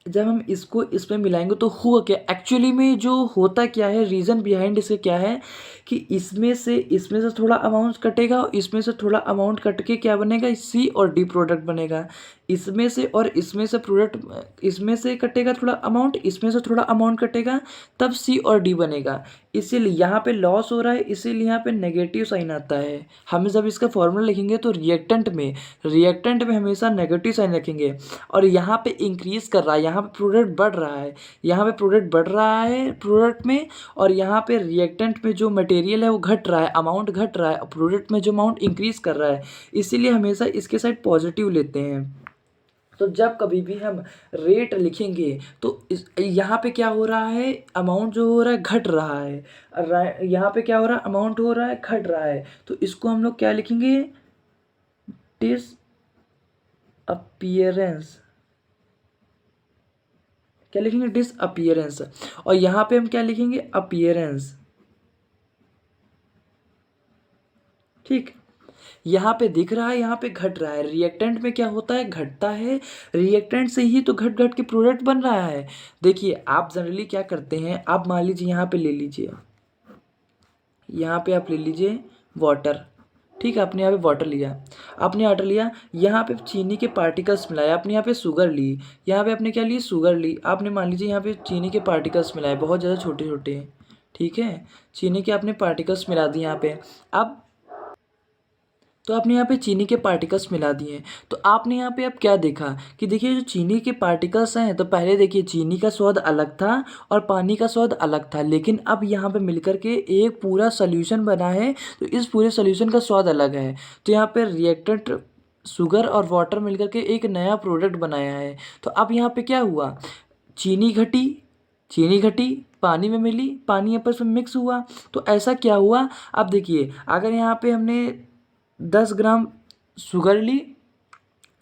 जब हम इसको इसमें मिलाएंगे तो हुआ क्या, एक्चुअली में जो होता क्या है, रीज़न बिहाइंड इसके क्या है कि इसमें से थोड़ा अमाउंट कटेगा और इसमें से थोड़ा अमाउंट कट के क्या बनेगा, सी और डी प्रोडक्ट बनेगा। इसमें से और इसमें से प्रोडक्ट, इसमें से कटेगा थोड़ा अमाउंट, इसमें से थोड़ा अमाउंट कटेगा, तब सी और डी बनेगा। इसीलिए यहाँ पे लॉस हो रहा है, इसीलिए यहाँ पे नेगेटिव साइन आता है। हम जब इसका फॉर्मूला लिखेंगे तो रिएक्टेंट में हमेशा नेगेटिव साइन रखेंगे। और यहाँ पे इंक्रीज कर रहा है, यहाँ पे प्रोडक्ट बढ़ रहा है, यहाँ पे प्रोडक्ट बढ़ रहा है प्रोडक्ट में, और यहाँ पे रिएक्टेंट में जो मटेरियल है वो घट रहा है, अमाउंट घट रहा है, प्रोडक्ट में जो अमाउंट इंक्रीज कर रहा है, इसीलिए हमेशा इसके साइड पॉजिटिव लेते हैं। तो जब कभी भी हम रेट लिखेंगे तो यहाँ पे क्या हो रहा है, अमाउंट जो हो रहा है घट रहा है, यहाँ पे क्या हो रहा है, अमाउंट हो रहा है घट रहा है, तो इसको हम लोग क्या लिखेंगे, डिस अपीयरेंस, क्या लिखेंगे, डिस अपीयरेंस। और यहाँ पे हम क्या लिखेंगे, अपीयरेंस। ठीक, यहाँ पे दिख रहा है, यहाँ पे घट रहा है, रिएक्टेंट में क्या होता है, घटता है, रिएक्टेंट से ही तो घट घट के प्रोडक्ट बन रहा है। देखिए आप जनरली क्या करते हैं, आप मान लीजिए यहाँ पे ले लीजिए, यहाँ पे आप ले लीजिए वाटर। ठीक है, आपने यहाँ पे वाटर लिया, आपने वाटर लिया, यहाँ पे चीनी के पार्टिकल्स मिलाए, आपने यहाँ पे शुगर ली, यहाँ पे आपने क्या ली, शुगर ली, आपने मान लीजिए यहाँ पे चीनी के पार्टिकल्स मिलाए, बहुत ज़्यादा छोटे छोटे। ठीक है, चीनी के आपने पार्टिकल्स मिला दिए यहाँ पे। अब तो आपने यहाँ पे चीनी के पार्टिकल्स मिला दिए हैं, तो आपने यहाँ पे अब क्या देखा कि देखिए जो चीनी के पार्टिकल्स हैं, तो पहले देखिए चीनी का स्वाद अलग था और पानी का स्वाद अलग था, लेकिन अब यहाँ पे मिलकर के एक पूरा सोल्यूशन बना है, तो इस पूरे सोल्यूशन का स्वाद अलग है। तो यहाँ पे रिएक्टेंट शुगर और वाटर मिलकर के एक नया प्रोडक्ट बनाया है। तो अब यहाँ पे क्या हुआ, चीनी घटी, चीनी घटी, पानी में मिली, पानी आपस में मिक्स हुआ। तो ऐसा क्या हुआ, अब देखिए अगर यहाँ पे हमने 10 ग्राम शुगर ली,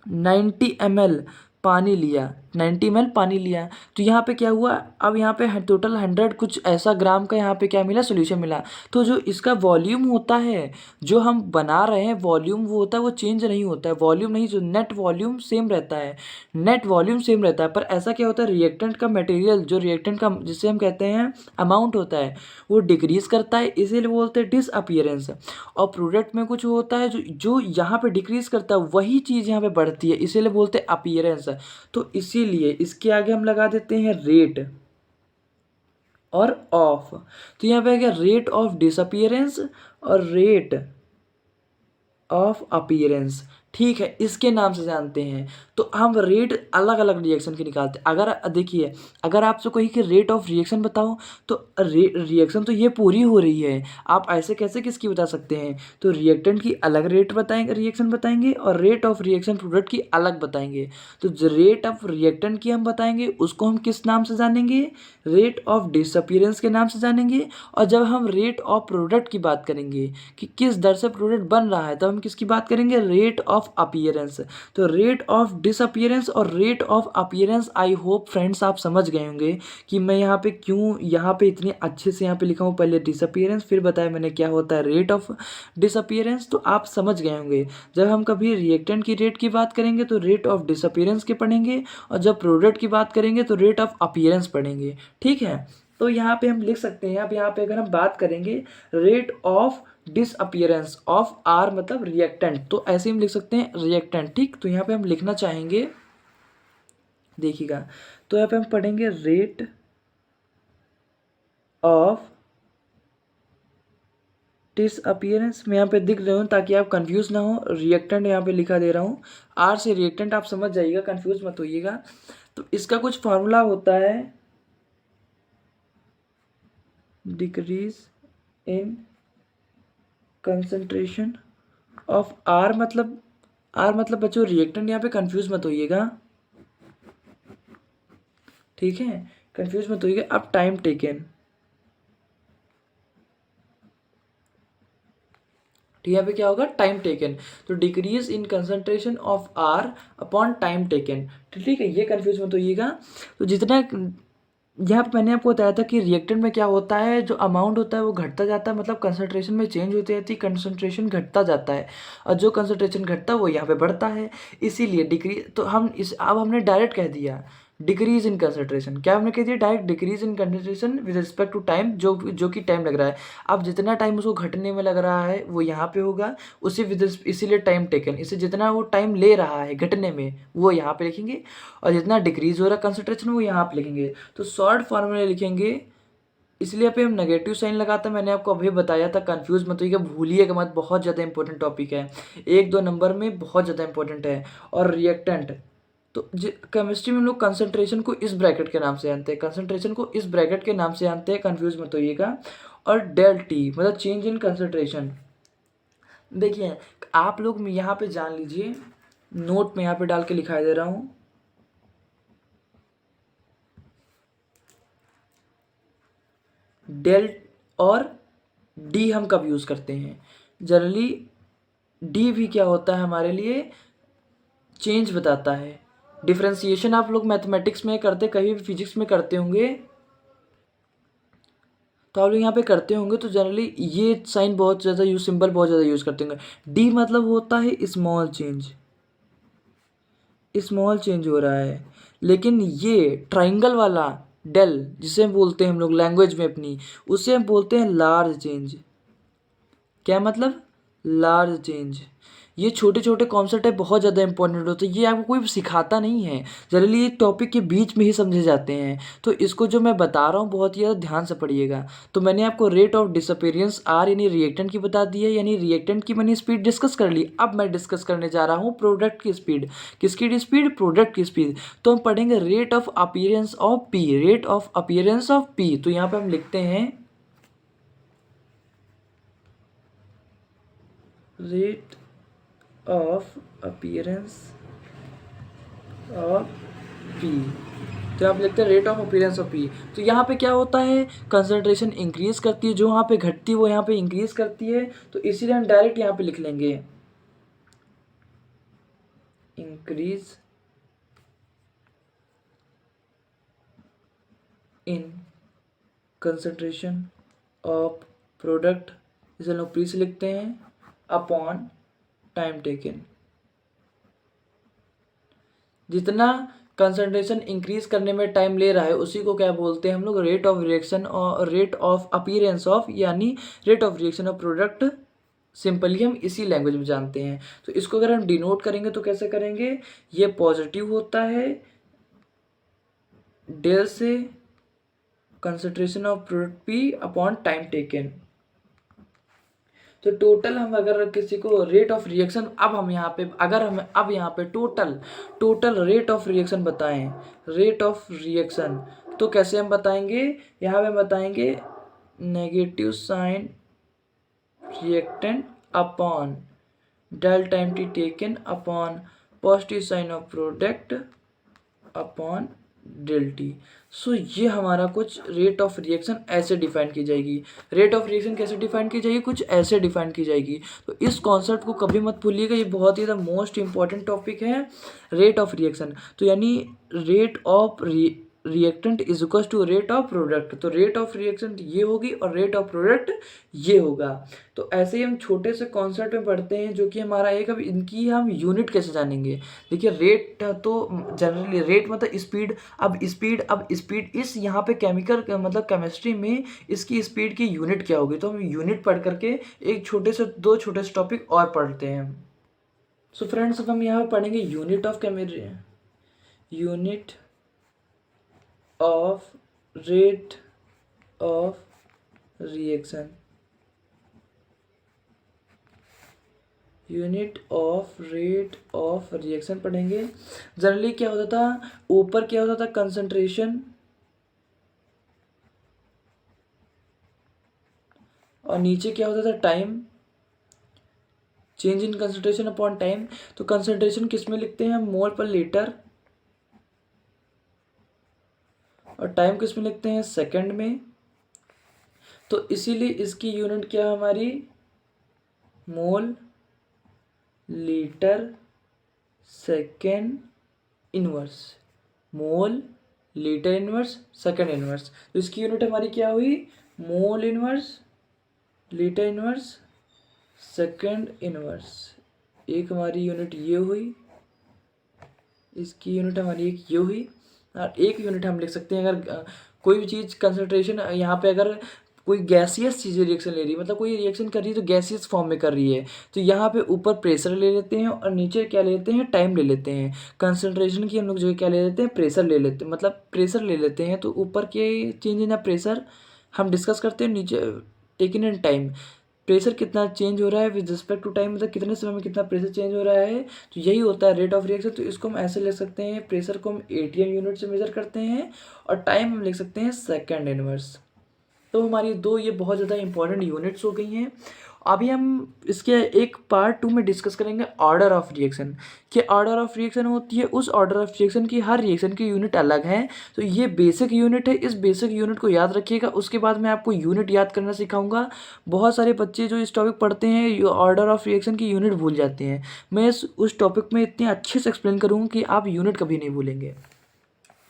90 ml पानी लिया, 90 ml पानी लिया, तो यहाँ पे क्या हुआ, अब यहाँ पे टोटल 100 कुछ ऐसा ग्राम का यहाँ पे क्या मिला, सोल्यूशन मिला। तो जो इसका वॉल्यूम होता है, जो हम बना रहे हैं वॉल्यूम, वो होता है, वो चेंज नहीं होता है, वॉल्यूम नहीं, जो नेट वॉल्यूम सेम रहता है, नेट वॉल्यूम सेम रहता है। पर ऐसा क्या होता है, रिएक्टेंट का मटेरियल, जो रिएक्टेंट का जिसे हम कहते हैं अमाउंट होता है, वो डिक्रीज करता है, इसीलिए बोलते हैं डिसअपियरेंस। और प्रोडक्ट में कुछ होता है जो जो यहाँ पे डिक्रीज करता है, वही चीज़ यहाँ पे बढ़ती है, इसीलिए बोलते हैं अपीयरेंस। तो इसीलिए इसके आगे हम लगा देते हैं रेट और ऑफ। तो यहाँ पे आ गया रेट ऑफ डिसअपियरेंस और रेट ऑफ अपीयरेंस। ठीक है, इसके नाम से जानते हैं। तो हम रेट अलग अलग रिएक्शन के निकालते हैं। अगर देखिए, अगर आपसे कोई कि रेट ऑफ रिएक्शन बताओ, तो रिएक्शन तो ये पूरी हो रही है, आप ऐसे कैसे किसकी बता सकते हैं। तो रिएक्टेंट की अलग रेट बताएंगे, रिएक्शन बताएंगे, और रेट ऑफ रिएक्शन प्रोडक्ट की अलग बताएंगे। तो जो रेट ऑफ रिएक्टेंट की हम बताएंगे, उसको हम किस नाम से जानेंगे, रेट ऑफ डिसअपियरेंस के नाम से जानेंगे। और जब हम रेट ऑफ प्रोडक्ट की बात करेंगे कि किस दर से प्रोडक्ट बन रहा है, तब हम किसकी बात करेंगे, रेट ऑफ अपीयरेंस। तो रेट ऑफ डिसअपियरेंस और rate of appearance, I hope friends आप समझ गए होंगे कि मैं यहाँ पे क्यों यहाँ पे इतने अच्छे से यहाँ पे लिखा हूँ, पहले डिसअपियरेंस फिर बताया मैंने क्या होता है रेट ऑफ डिसअपियरेंस। तो आप समझ गए होंगे, जब हम कभी रिएक्टेंट की रेट की बात करेंगे तो रेट ऑफ डिसअपियरेंस के पढ़ेंगे, और जब प्रोडक्ट की बात करेंगे तो रेट ऑफ अपीयरेंस पढ़ेंगे। ठीक है, तो यहाँ पे हम लिख सकते हैं, अब यहाँ पे अगर हम बात करेंगे rate of disappearance of R मतलब रिएक्टेंट, तो ऐसे हम लिख सकते हैं रिएक्टेंट। ठीक, तो यहाँ पे हम लिखना चाहेंगे, देखिएगा, तो यहाँ पे हम पढ़ेंगे रेट ऑफ डिसअपियरेंस। मैं यहाँ पे दिख रहा हूँ ताकि आप कंफ्यूज ना हो, रिएक्टेंट यहाँ पे लिखा दे रहा हूँ, आर से रिएक्टेंट आप समझ जाइएगा, कंफ्यूज मत होइएगा। तो इसका कुछ फॉर्मूला होता है, decrease in concentration of R मतलब बच्चों रिएक्टेंट, यहाँ पे कंफ्यूज मत होइएगा, ठीक है, कंफ्यूज मत होइएगा। अब टाइम टेकन, तो यहाँ पे क्या होगा, टाइम टेकन। तो decrease in concentration of R upon time taken, ठीक है, ये कंफ्यूज मत होइएगा। तो जितना यहाँ पे मैंने आपको बताया था कि रिएक्टेंट में क्या होता है, जो अमाउंट होता है वो घटता जाता है, मतलब कंसंट्रेशन में चेंज होती रहती है, कंसंट्रेशन घटता जाता है, और जो कंसंट्रेशन घटता है वो यहाँ पे बढ़ता है, इसीलिए डिक्रीज। तो हम इस अब हमने डायरेक्ट कह दिया डिक्रीज इन कंसंट्रेशन, क्या हमने कह दिया direct, decrease in concentration with respect to time, जो कि टाइम लग रहा है। अब जितना टाइम उसको घटने में लग रहा है वो यहाँ पे होगा, उसी इसीलिए टाइम टेकन, इसे जितना वो टाइम ले रहा है घटने में वो यहाँ पे लिखेंगे, और जितना डिक्रीज हो रहा है कंसंट्रेशन वो यहाँ पे लिखेंगे। तो शॉर्ट फॉर्मूले लिखेंगे, इसलिए पे हम नेगेटिव साइन लगाते हैं, मैंने आपको अभी बताया था, कंफ्यूज मत होइएगा, भूलिएगा मत, बहुत ज़्यादा इंपॉर्टेंट टॉपिक है, 1-2 नंबर में बहुत ज़्यादा इंपॉर्टेंट है। और रिएक्टेंट, तो केमिस्ट्री में हम लोग कंसंट्रेशन को इस ब्रैकेट के नाम से जानते हैं, कंसंट्रेशन को इस ब्रैकेट के नाम से जानते हैं, कंफ्यूज मत होइएगा। और डेल टी मतलब चेंज इन कंसंट्रेशन, देखिए आप लोग यहाँ पे जान लीजिए, नोट में यहाँ पे डाल के लिखाई दे रहा हूँ, डेल और डी हम कब यूज़ करते हैं, जनरली डी भी क्या होता है हमारे लिए, चेंज बताता है। डिफ्रेंसिएशन आप लोग मैथमेटिक्स में करते, कहीं भी फिजिक्स में करते होंगे, तो आप लोग यहाँ पे करते होंगे, तो जनरली ये साइन बहुत ज़्यादा यूज, सिंबल बहुत ज़्यादा यूज़ करते होंगे। डी मतलब होता है स्मॉल चेंज, स्मॉल चेंज हो रहा है। लेकिन ये ट्राइंगल वाला डेल जिसे हम बोलते हैं हम लोग लैंग्वेज में अपनी, उसे हम बोलते हैं लार्ज चेंज। क्या मतलब, लार्ज चेंज। ये छोटे छोटे कॉन्सेप्ट है, बहुत ज़्यादा इंपॉर्टेंट होते हैं, ये आपको कोई सिखाता नहीं है, जनरली ये टॉपिक के बीच में ही समझे जाते हैं। तो इसको जो मैं बता रहा हूँ बहुत ही ज़्यादा ध्यान से पढ़िएगा। तो मैंने आपको रेट ऑफ डिसअपेरियंस आर यानी रिएक्टेंट की बता दी है, यानी रिएक्टेंट की मैंने स्पीड डिस्कस कर ली। अब मैं डिस्कस करने जा रहा हूँ प्रोडक्ट की स्पीड। किसकी स्पीड, प्रोडक्ट की स्पीड। तो हम पढ़ेंगे rate of appearance of P, rate of appearance of P. तो यहाँ पे हम लिखते हैं rate of appearance of P, तो यहाँ पे लिखते हैं rate of appearance of P. तो यहाँ पे क्या होता है, कंसंट्रेशन इंक्रीज करती है, जो यहाँ पे घटती है वो यहाँ पे इंक्रीज करती है, तो इसीलिए हम डायरेक्ट यहाँ पे लिख लेंगे increase in concentration of product, इसे लोग पी से लिखते हैं, अपॉन टाइम टेकन। जितना कंसंट्रेशन इंक्रीज करने में टाइम ले रहा है उसी को क्या बोलते हैं हम लोग, रेट ऑफ रिएक्शन और रेट ऑफ अपीयरेंस ऑफ, यानी rate of reaction of product. Simply हम इसी लैंग्वेज में जानते हैं। तो इसको अगर हम डिनोट करेंगे तो कैसे करेंगे, ये पॉजिटिव होता है डेल से concentration of product P upon time taken. तो टोटल हम अगर किसी को रेट ऑफ रिएक्शन, अब हम यहाँ पे अगर हम अब यहाँ पे टोटल रेट ऑफ रिएक्शन बताएं, रेट ऑफ रिएक्शन, तो कैसे हम बताएंगे, यहाँ पे हम बताएंगे negative sign reactant upon del time t taken upon positive sign of product upon del t. So ये हमारा कुछ रेट ऑफ रिएक्शन ऐसे डिफाइन की जाएगी। रेट ऑफ रिएक्शन कैसे डिफाइन की जाएगी, कुछ ऐसे डिफाइन की जाएगी। तो इस कॉन्सेप्ट को कभी मत भूलिएगा, ये बहुत ही ज़्यादा मोस्ट इंपॉर्टेंट टॉपिक है, रेट ऑफ रिएक्शन। तो यानी rate of reactant is equal to rate of product, तो रेट ऑफ रिएक्शन ये होगी और रेट ऑफ प्रोडक्ट ये होगा। तो ऐसे ही हम छोटे से कॉन्सेप्ट में पढ़ते हैं जो कि हमारा एक, अब इनकी हम यूनिट कैसे जानेंगे। देखिए रेट तो जनरली रेट मतलब स्पीड, अब स्पीड इस यहाँ पे केमिकल मतलब केमिस्ट्री में इसकी स्पीड की यूनिट क्या होगी, तो हम यूनिट पढ़ करके एक छोटे से दो छोटे से टॉपिक और पढ़ते हैं। सो फ्रेंड्स अब हम यहाँ पे पढ़ेंगे unit of chemistry, unit of rate of reaction, unit of rate of reaction पढ़ेंगे। जनरली क्या होता था, ऊपर क्या होता था कंसंट्रेशन और नीचे क्या होता था time, change in concentration upon time. तो कंसंट्रेशन किस में लिखते हैं हम, मोल पर लीटर, और टाइम किस में लिखते हैं, सेकंड में। तो इसीलिए इसकी यूनिट क्या है हमारी, mole litre second inverse, mole litre inverse second inverse. तो इसकी यूनिट हमारी क्या हुई, mole inverse litre inverse second inverse. एक हमारी यूनिट ये हुई, इसकी यूनिट हमारी एक ये हुई, और एक यूनिट हम लिख सकते हैं अगर कोई भी चीज़ कंसंट्रेशन यहाँ पे अगर कोई गैसियस चीज़ें रिएक्शन ले रही है, मतलब कोई रिएक्शन कर रही है तो गैसियस फॉर्म में कर रही है, तो यहाँ पे ऊपर प्रेशर ले लेते हैं और नीचे क्या ले लेते हैं, टाइम ले लेते हैं। कंसंट्रेशन की हम लोग जो है क्या ले लेते हैं, प्रेशर ले लेते हैं, मतलब प्रेशर ले लेते हैं। तो ऊपर के चेंज इन प्रेशर हम डिस्कस करते हैं, नीचे टेकन इन टाइम, प्रेशर कितना चेंज हो रहा है विद रिस्पेक्ट टू टाइम, मतलब कितने समय में कितना प्रेशर चेंज हो रहा है। तो यही होता है रेट ऑफ रिएक्शन। तो इसको हम ऐसे लिख सकते हैं, प्रेशर को हम एटीएम यूनिट से मेजर करते हैं और टाइम हम लिख सकते हैं सेकंड इनवर्स। तो हमारी दो ये बहुत ज़्यादा इंपॉर्टेंट यूनिट्स हो गई हैं। अभी हम इसके एक पार्ट 2 में डिस्कस करेंगे ऑर्डर ऑफ रिएक्शन, कि ऑर्डर ऑफ रिएक्शन होती है, उस ऑर्डर ऑफ रिएक्शन की हर रिएक्शन की यूनिट अलग है। तो ये बेसिक यूनिट है, इस बेसिक यूनिट को याद रखिएगा। उसके बाद मैं आपको यूनिट याद करना सिखाऊंगा। बहुत सारे बच्चे जो इस टॉपिक पढ़ते हैं ऑर्डर ऑफ रिएक्शन की यूनिट भूल जाते हैं। मैं उस टॉपिक में इतने अच्छे से एक्सप्लेन करूँगा कि आप यूनिट कभी नहीं भूलेंगे।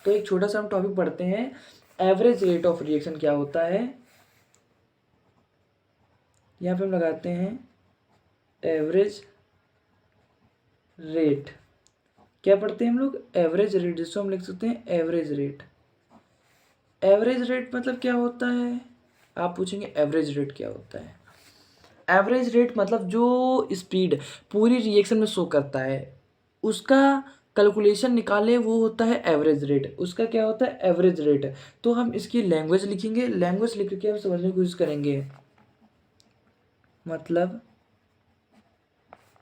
तो एक छोटा सा हम टॉपिक पढ़ते हैं, एवरेज रेट ऑफ रिएक्शन क्या होता है। यहाँ पे हम लगाते हैं एवरेज रेट, क्या पढ़ते हैं हम लोग, एवरेज रेट, जिसको हम लिख सकते हैं एवरेज रेट। एवरेज रेट मतलब क्या होता है, आप पूछेंगे एवरेज रेट क्या होता है। एवरेज रेट मतलब जो स्पीड पूरी रिएक्शन में शो करता है उसका कैलकुलेशन निकाले, वो होता है एवरेज रेट। उसका क्या होता है, एवरेज रेट। तो हम इसकी लैंग्वेज लिखेंगे, लैंग्वेज लिख के हम समझने की कोशिश करेंगे। मतलब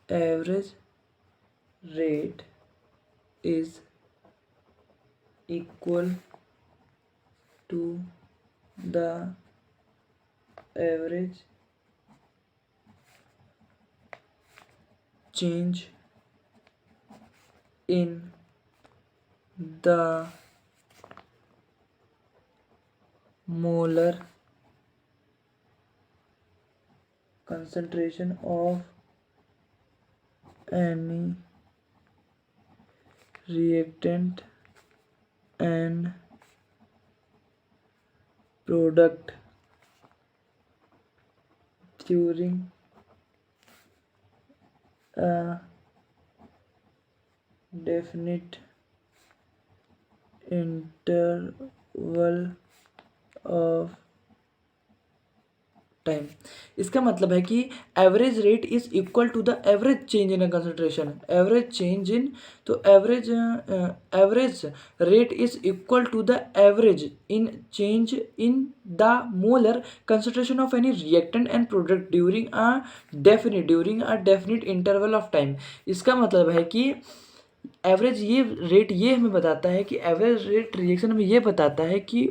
average rate is equal to the average change in the molar concentration of any reactant and product during a definite interval of time. इसका मतलब है कि average rate is equal to the average change in concentration. Average change in, तो average rate is equal to the average in change in the molar concentration of any reactant and product during a definite interval of time. इसका मतलब है कि average ये rate ये हमें बताता है कि एवरेज रेट रिएक्शन हमें ये बताता है कि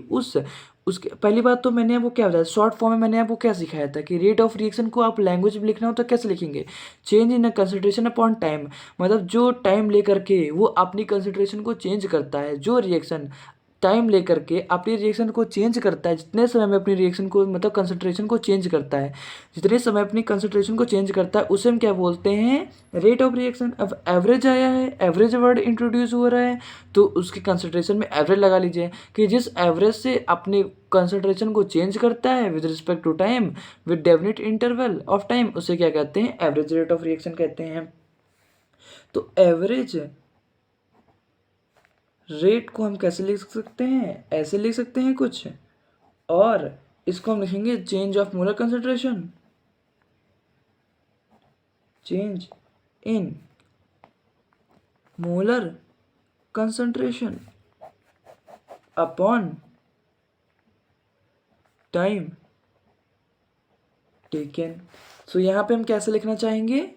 उसके पहली बात तो मैंने आपको क्या बताया, शॉर्ट फॉर्म में मैंने आपको क्या सिखाया था कि रेट ऑफ रिएक्शन को आप लैंग्वेज में लिखना हो तो कैसे लिखेंगे, change in concentration upon time. मतलब जो टाइम लेकर के वो अपनी कंसंट्रेशन को चेंज करता है, जो रिएक्शन टाइम लेकर के अपनी रिएक्शन को चेंज करता है, जितने समय में अपनी रिएक्शन को मतलब कंसंट्रेशन को चेंज करता है, जितने समय अपनी कंसंट्रेशन को चेंज करता है उसे हम क्या बोलते हैं, रेट ऑफ रिएक्शन। अब एवरेज आया है, एवरेज वर्ड इंट्रोड्यूस हो रहा है तो उसके कंसंट्रेशन में एवरेज लगा लीजिए कि जिस एवरेज से अपनी कंसंट्रेशन को चेंज करता है with respect to time with definite interval of time, उसे क्या कहते हैं, एवरेज रेट ऑफ रिएक्शन कहते हैं। तो एवरेज रेट को हम कैसे लिख सकते हैं, ऐसे लिख सकते हैं कुछ, और इसको हम लिखेंगे change of molar concentration, change in molar concentration upon time taken. So यहाँ पे हम कैसे लिखना चाहेंगे,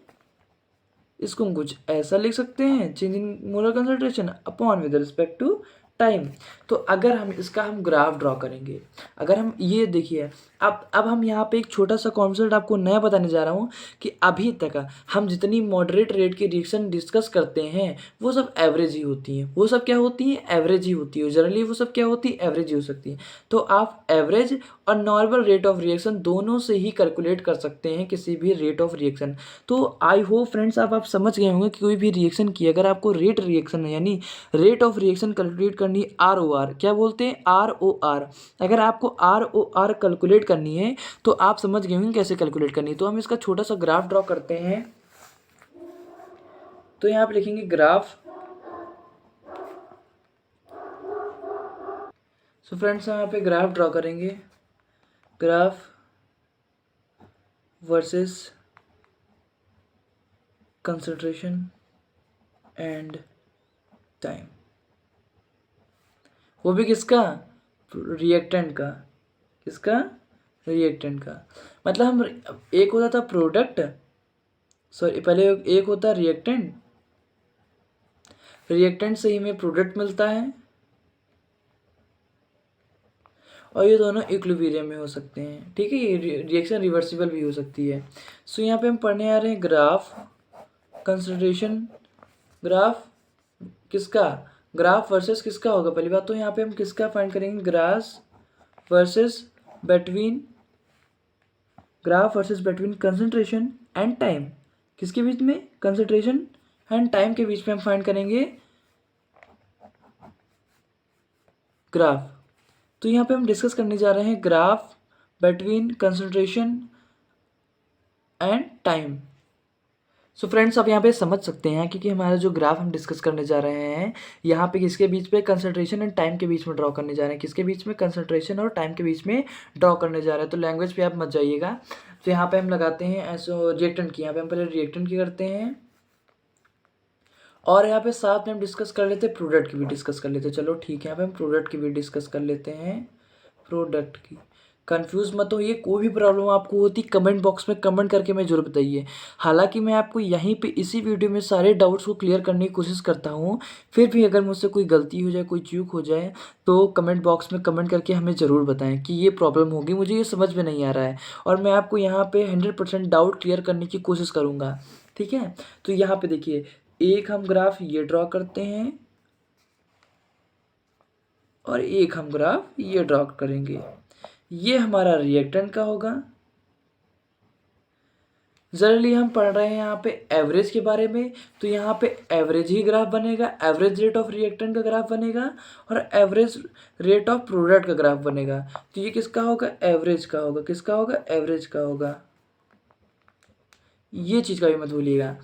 इसको हम कुछ ऐसा लिख सकते हैं, change in molar concentration upon with respect to time. तो अगर हम इसका हम ग्राफ ड्रॉ करेंगे, अगर हम ये देखिए, अब हम यहाँ पे एक छोटा सा कॉन्सेप्ट आपको नया बताने जा रहा हूँ कि अभी तक हम जितनी मॉडरेट रेट की रिएक्शन डिस्कस करते हैं वो सब एवरेज ही होती हैं, वो सब क्या होती हैं, एवरेज ही होती है, जनरली वो सब क्या होती है, एवरेज ही हो सकती है। तो आप एवरेज और नॉर्मल रेट ऑफ रिएक्शन दोनों से ही कैलकुलेट कर सकते हैं किसी भी रेट ऑफ रिएक्शन। तो आई होप फ्रेंड्स आप समझ गए होंगे कि कोई भी रिएक्शन की अगर आपको रेट रिएक्शन यानी रेट ऑफ रिएक्शन कैलकुलेट करनी, ROR क्या बोलते हैं, ROR, अगर आपको ROR कैलकुलेट करनी है तो आप समझ गए होंगे कैसे कैलकुलेट करनी है। तो हम इसका छोटा सा ग्राफ ड्रॉ करते हैं। तो यहाँ पे लिखेंगे ग्राफ। सो फ्रेंड्स हम यहाँ पे ग्राफ ड्रॉ करेंगे, graph versus concentration and time, वो भी किसका, रिएक्टेंट का, किसका, रिएक्टेंट का। मतलब हम एक होता था प्रोडक्ट, सॉरी पहले एक होता रिएक्टेंट, रिएक्टेंट से ही हमें प्रोडक्ट मिलता है और ये दोनों इक्विलिब्रियम में हो सकते हैं, ठीक है, ये रिएक्शन रिवर्सिबल भी हो सकती है। सो यहाँ पे हम पढ़ने आ रहे हैं ग्राफ कंसंट्रेशन, ग्राफ किसका, ग्राफ वर्सेस किसका होगा, पहली बात तो यहाँ पे हम किसका फाइंड करेंगे, graph versus between concentration and time, किसके बीच में, कंसंट्रेशन एंड टाइम के बीच में हम फाइंड करेंगे ग्राफ। तो यहाँ पे हम डिस्कस करने जा रहे हैं graph between concentration and time. So friends आप यहाँ पे समझ सकते हैं क्योंकि हमारा जो ग्राफ हम डिस्कस करने जा रहे हैं यहाँ पे किसके बीच पे, कंसंट्रेशन एंड टाइम के बीच में ड्रॉ करने जा रहे हैं, किसके बीच में, कंसंट्रेशन और टाइम के बीच में ड्रॉ करने जा रहे हैं। तो लैंग्वेज पे आप मत जाइएगा। तो यहाँ पे हम लगाते हैं ऐसो रिएक्टेंट की, यहाँ पे हम पहले रिएक्टेंट की करते हैं और यहाँ पे साथ में हम डिस्कस कर लेते हैं प्रोडक्ट की भी डिस्कस कर लेते हैं। चलो ठीक है, यहाँ पे हम प्रोडक्ट की भी डिस्कस कर लेते हैं, प्रोडक्ट की। कंफ्यूज मत हो, ये कोई भी प्रॉब्लम आपको होती कमेंट बॉक्स में कमेंट करके मैं जरूर बताइए। हालांकि मैं आपको यहीं पे इसी वीडियो में सारे डाउट्स को क्लियर करने की कोशिश करता हूँ, फिर भी अगर मुझसे कोई गलती हो जाए, कोई चूक हो जाए तो कमेंट बॉक्स में कमेंट करके हमें ज़रूर बताएं कि ये प्रॉब्लम होगी, मुझे ये समझ में नहीं आ रहा है, और मैं आपको यहाँ पे 100% डाउट क्लियर करने की कोशिश करूँगा, ठीक है। तो यहाँ पे देखिए, एक हम ग्राफ ये ड्रॉ करते हैं और एक हम ग्राफ ये ड्रॉ करेंगे। ये हमारा रिएक्टेंट का होगा। जनरली हम पढ़ रहे हैं यहाँ पे एवरेज के बारे में, तो यहाँ पे एवरेज ही ग्राफ बनेगा, एवरेज रेट ऑफ रिएक्टेंट का ग्राफ बनेगा और एवरेज रेट ऑफ प्रोडक्ट का ग्राफ बनेगा। तो ये किसका होगा? एवरेज का होगा। किसका होगा? एवरेज का होगा। ये चीज़ का भी मत भूलिएगा।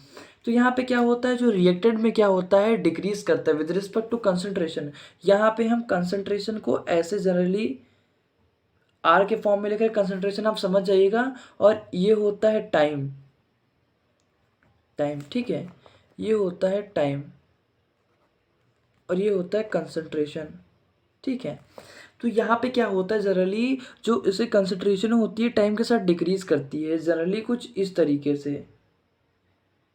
तो यहाँ पे क्या होता है, जो रिएक्टेंट में क्या होता है, डिक्रीज करता है विद रिस्पेक्ट टू कंसंट्रेशन। यहाँ पे हम कंसंट्रेशन को ऐसे जनरली आर के फॉर्म में लेकर कंसंट्रेशन आप समझ जाइएगा, और ये होता है टाइम। टाइम, ठीक है, ये होता है टाइम और ये होता है कंसंट्रेशन, ठीक है। तो यहाँ पे क्या होता है, जनरली जो इसे कंसंट्रेशन होती है टाइम के साथ डिक्रीज करती है, जनरली कुछ इस तरीके से।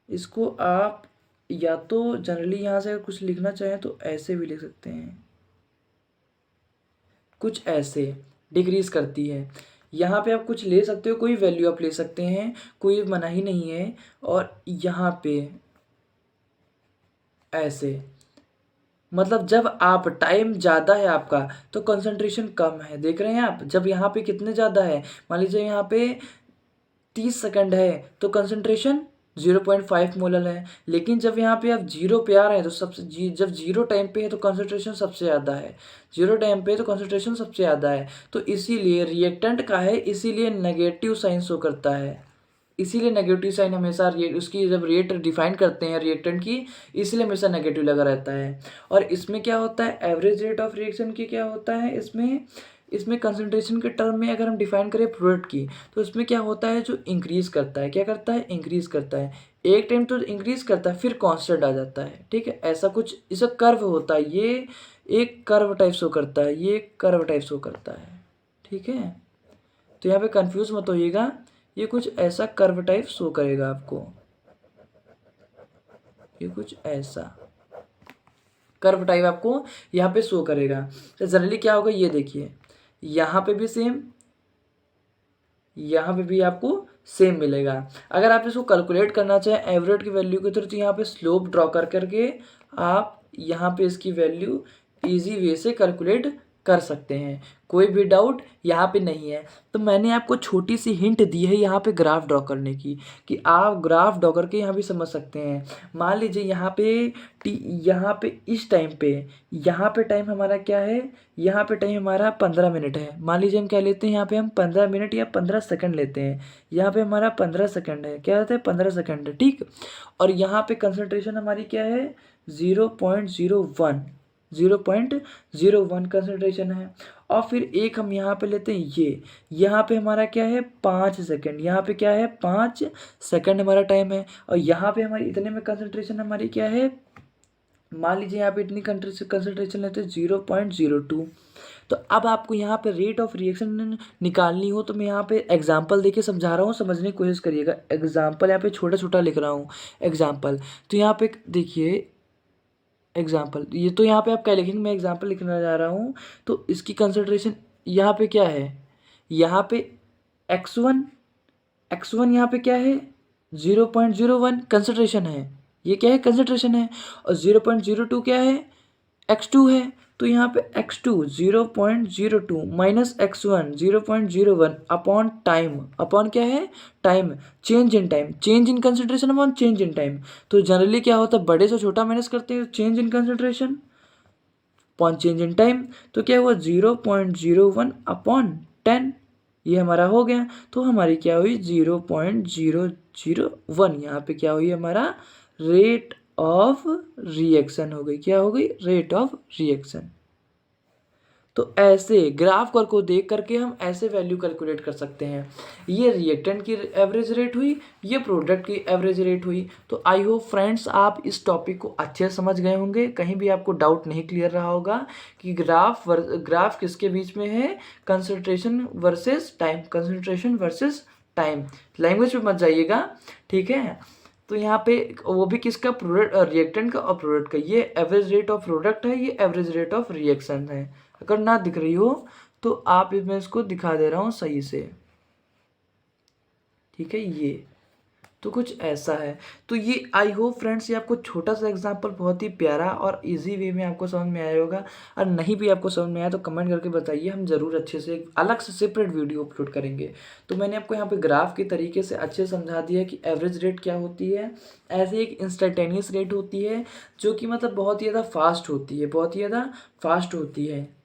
इसको आप या तो जनरली यहाँ से अगर कुछ लिखना चाहें तो ऐसे भी लिख सकते हैं, कुछ ऐसे डिक्रीज करती है। यहाँ पे आप कुछ ले सकते हो, कोई वैल्यू आप ले सकते हैं, कोई मनाही नहीं है। और यहाँ पे ऐसे, मतलब जब आप टाइम ज़्यादा है आपका तो कंसंट्रेशन कम है। देख रहे हैं आप, जब यहाँ पे कितने ज़्यादा है, मान लीजिए यहाँ पे 30 सेकंड है तो कंसंट्रेशन 0.5 मोलर है। लेकिन जब यहाँ पे आप जीरो पे आ रहे हैं तो जब जीरो टाइम पे है तो कंसंट्रेशन सबसे ज़्यादा है। जीरो टाइम पे तो कंसंट्रेशन सबसे ज़्यादा है। तो इसीलिए रिएक्टेंट का है, इसीलिए नेगेटिव साइन शो करता है। इसीलिए नेगेटिव साइन हमेशा उसकी जब रेट डिफाइन करते हैं रिएक्टेंट की, इसलिए हमेशा नेगेटिव लगा रहता है। और इसमें क्या होता है, एवरेज रेट ऑफ रिएक्शन की क्या होता है, इसमें कंसंट्रेशन के टर्म में अगर हम डिफाइन करें प्रोडक्ट की, तो इसमें क्या होता है, जो इंक्रीज करता है, क्या करता है, इंक्रीज करता है। एक टाइम तो इंक्रीज करता है फिर कांस्टेंट आ जाता है, ठीक है। ऐसा कुछ इसका कर्व होता है, ये एक कर्व टाइप शो करता है, ये कर्व टाइप शो करता है, ठीक है। तो यहाँ पे कंफ्यूज मत होइएगा, ये कुछ ऐसा कर्व टाइप शो करेगा आपको, ये कुछ ऐसा कर्व टाइप आपको यहाँ पे शो करेगा। तो जनरली क्या होगा, ये देखिए, यहाँ पे भी सेम, यहाँ पे भी आपको सेम मिलेगा। अगर आप इसको कैलकुलेट करना चाहें एवरेज की वैल्यू के थ्रू, तो यहाँ पे स्लोप ड्रॉ कर करके आप यहाँ पे इसकी वैल्यू इजी वे से कैलकुलेट कर सकते हैं। कोई भी डाउट यहाँ पे नहीं है। तो मैंने आपको छोटी सी हिंट दी है यहाँ पे ग्राफ ड्रॉ करने की, कि आप ग्राफ ड्रॉ करके यहाँ भी समझ सकते हैं। मान लीजिए यहाँ पे इस टाइम पे, यहाँ पे टाइम हमारा क्या है, यहाँ पे टाइम हमारा 15 मिनट है। मान लीजिए हम क्या लेते हैं, यहाँ पे हम 15 मिनट या 15 सेकंड लेते हैं। यहाँ पे हमारा 15 सेकंड है, क्या होता है, 15 सेकंड है, ठीक। और यहाँ पे कंसंट्रेशन हमारी क्या है, 0.01, 0.01 कंसंट्रेशन है। और फिर एक हम यहाँ पे लेते हैं, ये यहाँ पे हमारा क्या है, 5 सेकंड, यहाँ पे क्या है, 5 सेकंड हमारा टाइम है। और यहाँ पे हमारी इतने में कंसंट्रेशन हमारी क्या है, मान लीजिए यहाँ पे इतनी कंसंट्रेशन लेते हैं 0.02। तो अब आपको यहाँ पे रेट ऑफ रिएक्शन निकालनी हो तो मैं यहाँ पे एग्जांपल देके समझा रहा हूँ, समझने की कोशिश करिएगा। एग्जांपल यहाँ पे छोटा छोटा लिख रहा हूँ, एग्जांपल। तो यहाँ पे देखिए एग्जांपल, ये तो यहाँ पे आप क्या लिखेंगे, मैं एग्जांपल लिखने जा रहा हूँ। तो इसकी कंसंट्रेशन यहाँ पे क्या है, यहाँ पे x1 यहाँ पे क्या है, 0.01 कंसंट्रेशन है, ये क्या है, कंसंट्रेशन है। और 0.02 क्या है, x2 है। तो यहाँ पे x2 0.02 minus x1 0.01 upon time, upon क्या है, time, change in time, change in concentration upon change in time. तो जनरली क्या होता है, बड़े से छोटा माइनस करते हैं, change in concentration upon change in time. तो क्या हुआ, 0.01 अपॉन 10, ये हमारा हो गया। तो हमारी क्या हुई, 0.001, यहाँ पे क्या हुई, हमारा रेट ऑफ रिएक्शन हो गई, क्या हो गई, रेट ऑफ रिएक्शन। तो ऐसे ग्राफ कर को देख करके हम ऐसे वैल्यू कैलकुलेट कर सकते हैं। ये रिएक्टेंट की एवरेज रेट हुई, ये प्रोडक्ट की एवरेज रेट हुई। तो आई होप फ्रेंड्स आप इस टॉपिक को अच्छे से समझ गए होंगे, कहीं भी आपको डाउट नहीं क्लियर रहा होगा कि ग्राफ किसके बीच में है, concentration versus time, concentration versus time. Language पे मत जाइएगा, ठीक है। तो यहाँ पे वो भी किसका, प्रोडक्ट रिएक्टेंट का और प्रोडक्ट का। ये एवरेज रेट ऑफ प्रोडक्ट है, ये एवरेज रेट ऑफ रिएक्शन है। अगर ना दिख रही हो तो आप मैं इसको दिखा दे रहा हूँ सही से, ठीक है। ये तो कुछ ऐसा है। तो ये आई होप फ्रेंड्स ये आपको छोटा-सा एग्ज़ाम्पल बहुत ही प्यारा और ईज़ी वे में आपको समझ में आया होगा। और नहीं भी आपको समझ में आया तो कमेंट करके बताइए, हम ज़रूर अच्छे से एक अलग से सेपरेट वीडियो अपलोड करेंगे। तो मैंने आपको यहाँ पे ग्राफ के तरीके से अच्छे से समझा दिया कि एवरेज रेट क्या होती है। ऐसे एक इंस्टैन्टेनियस रेट होती है जो कि मतलब बहुत ही ज़्यादा फ़ास्ट होती है, बहुत ही ज़्यादा फ़ास्ट होती है।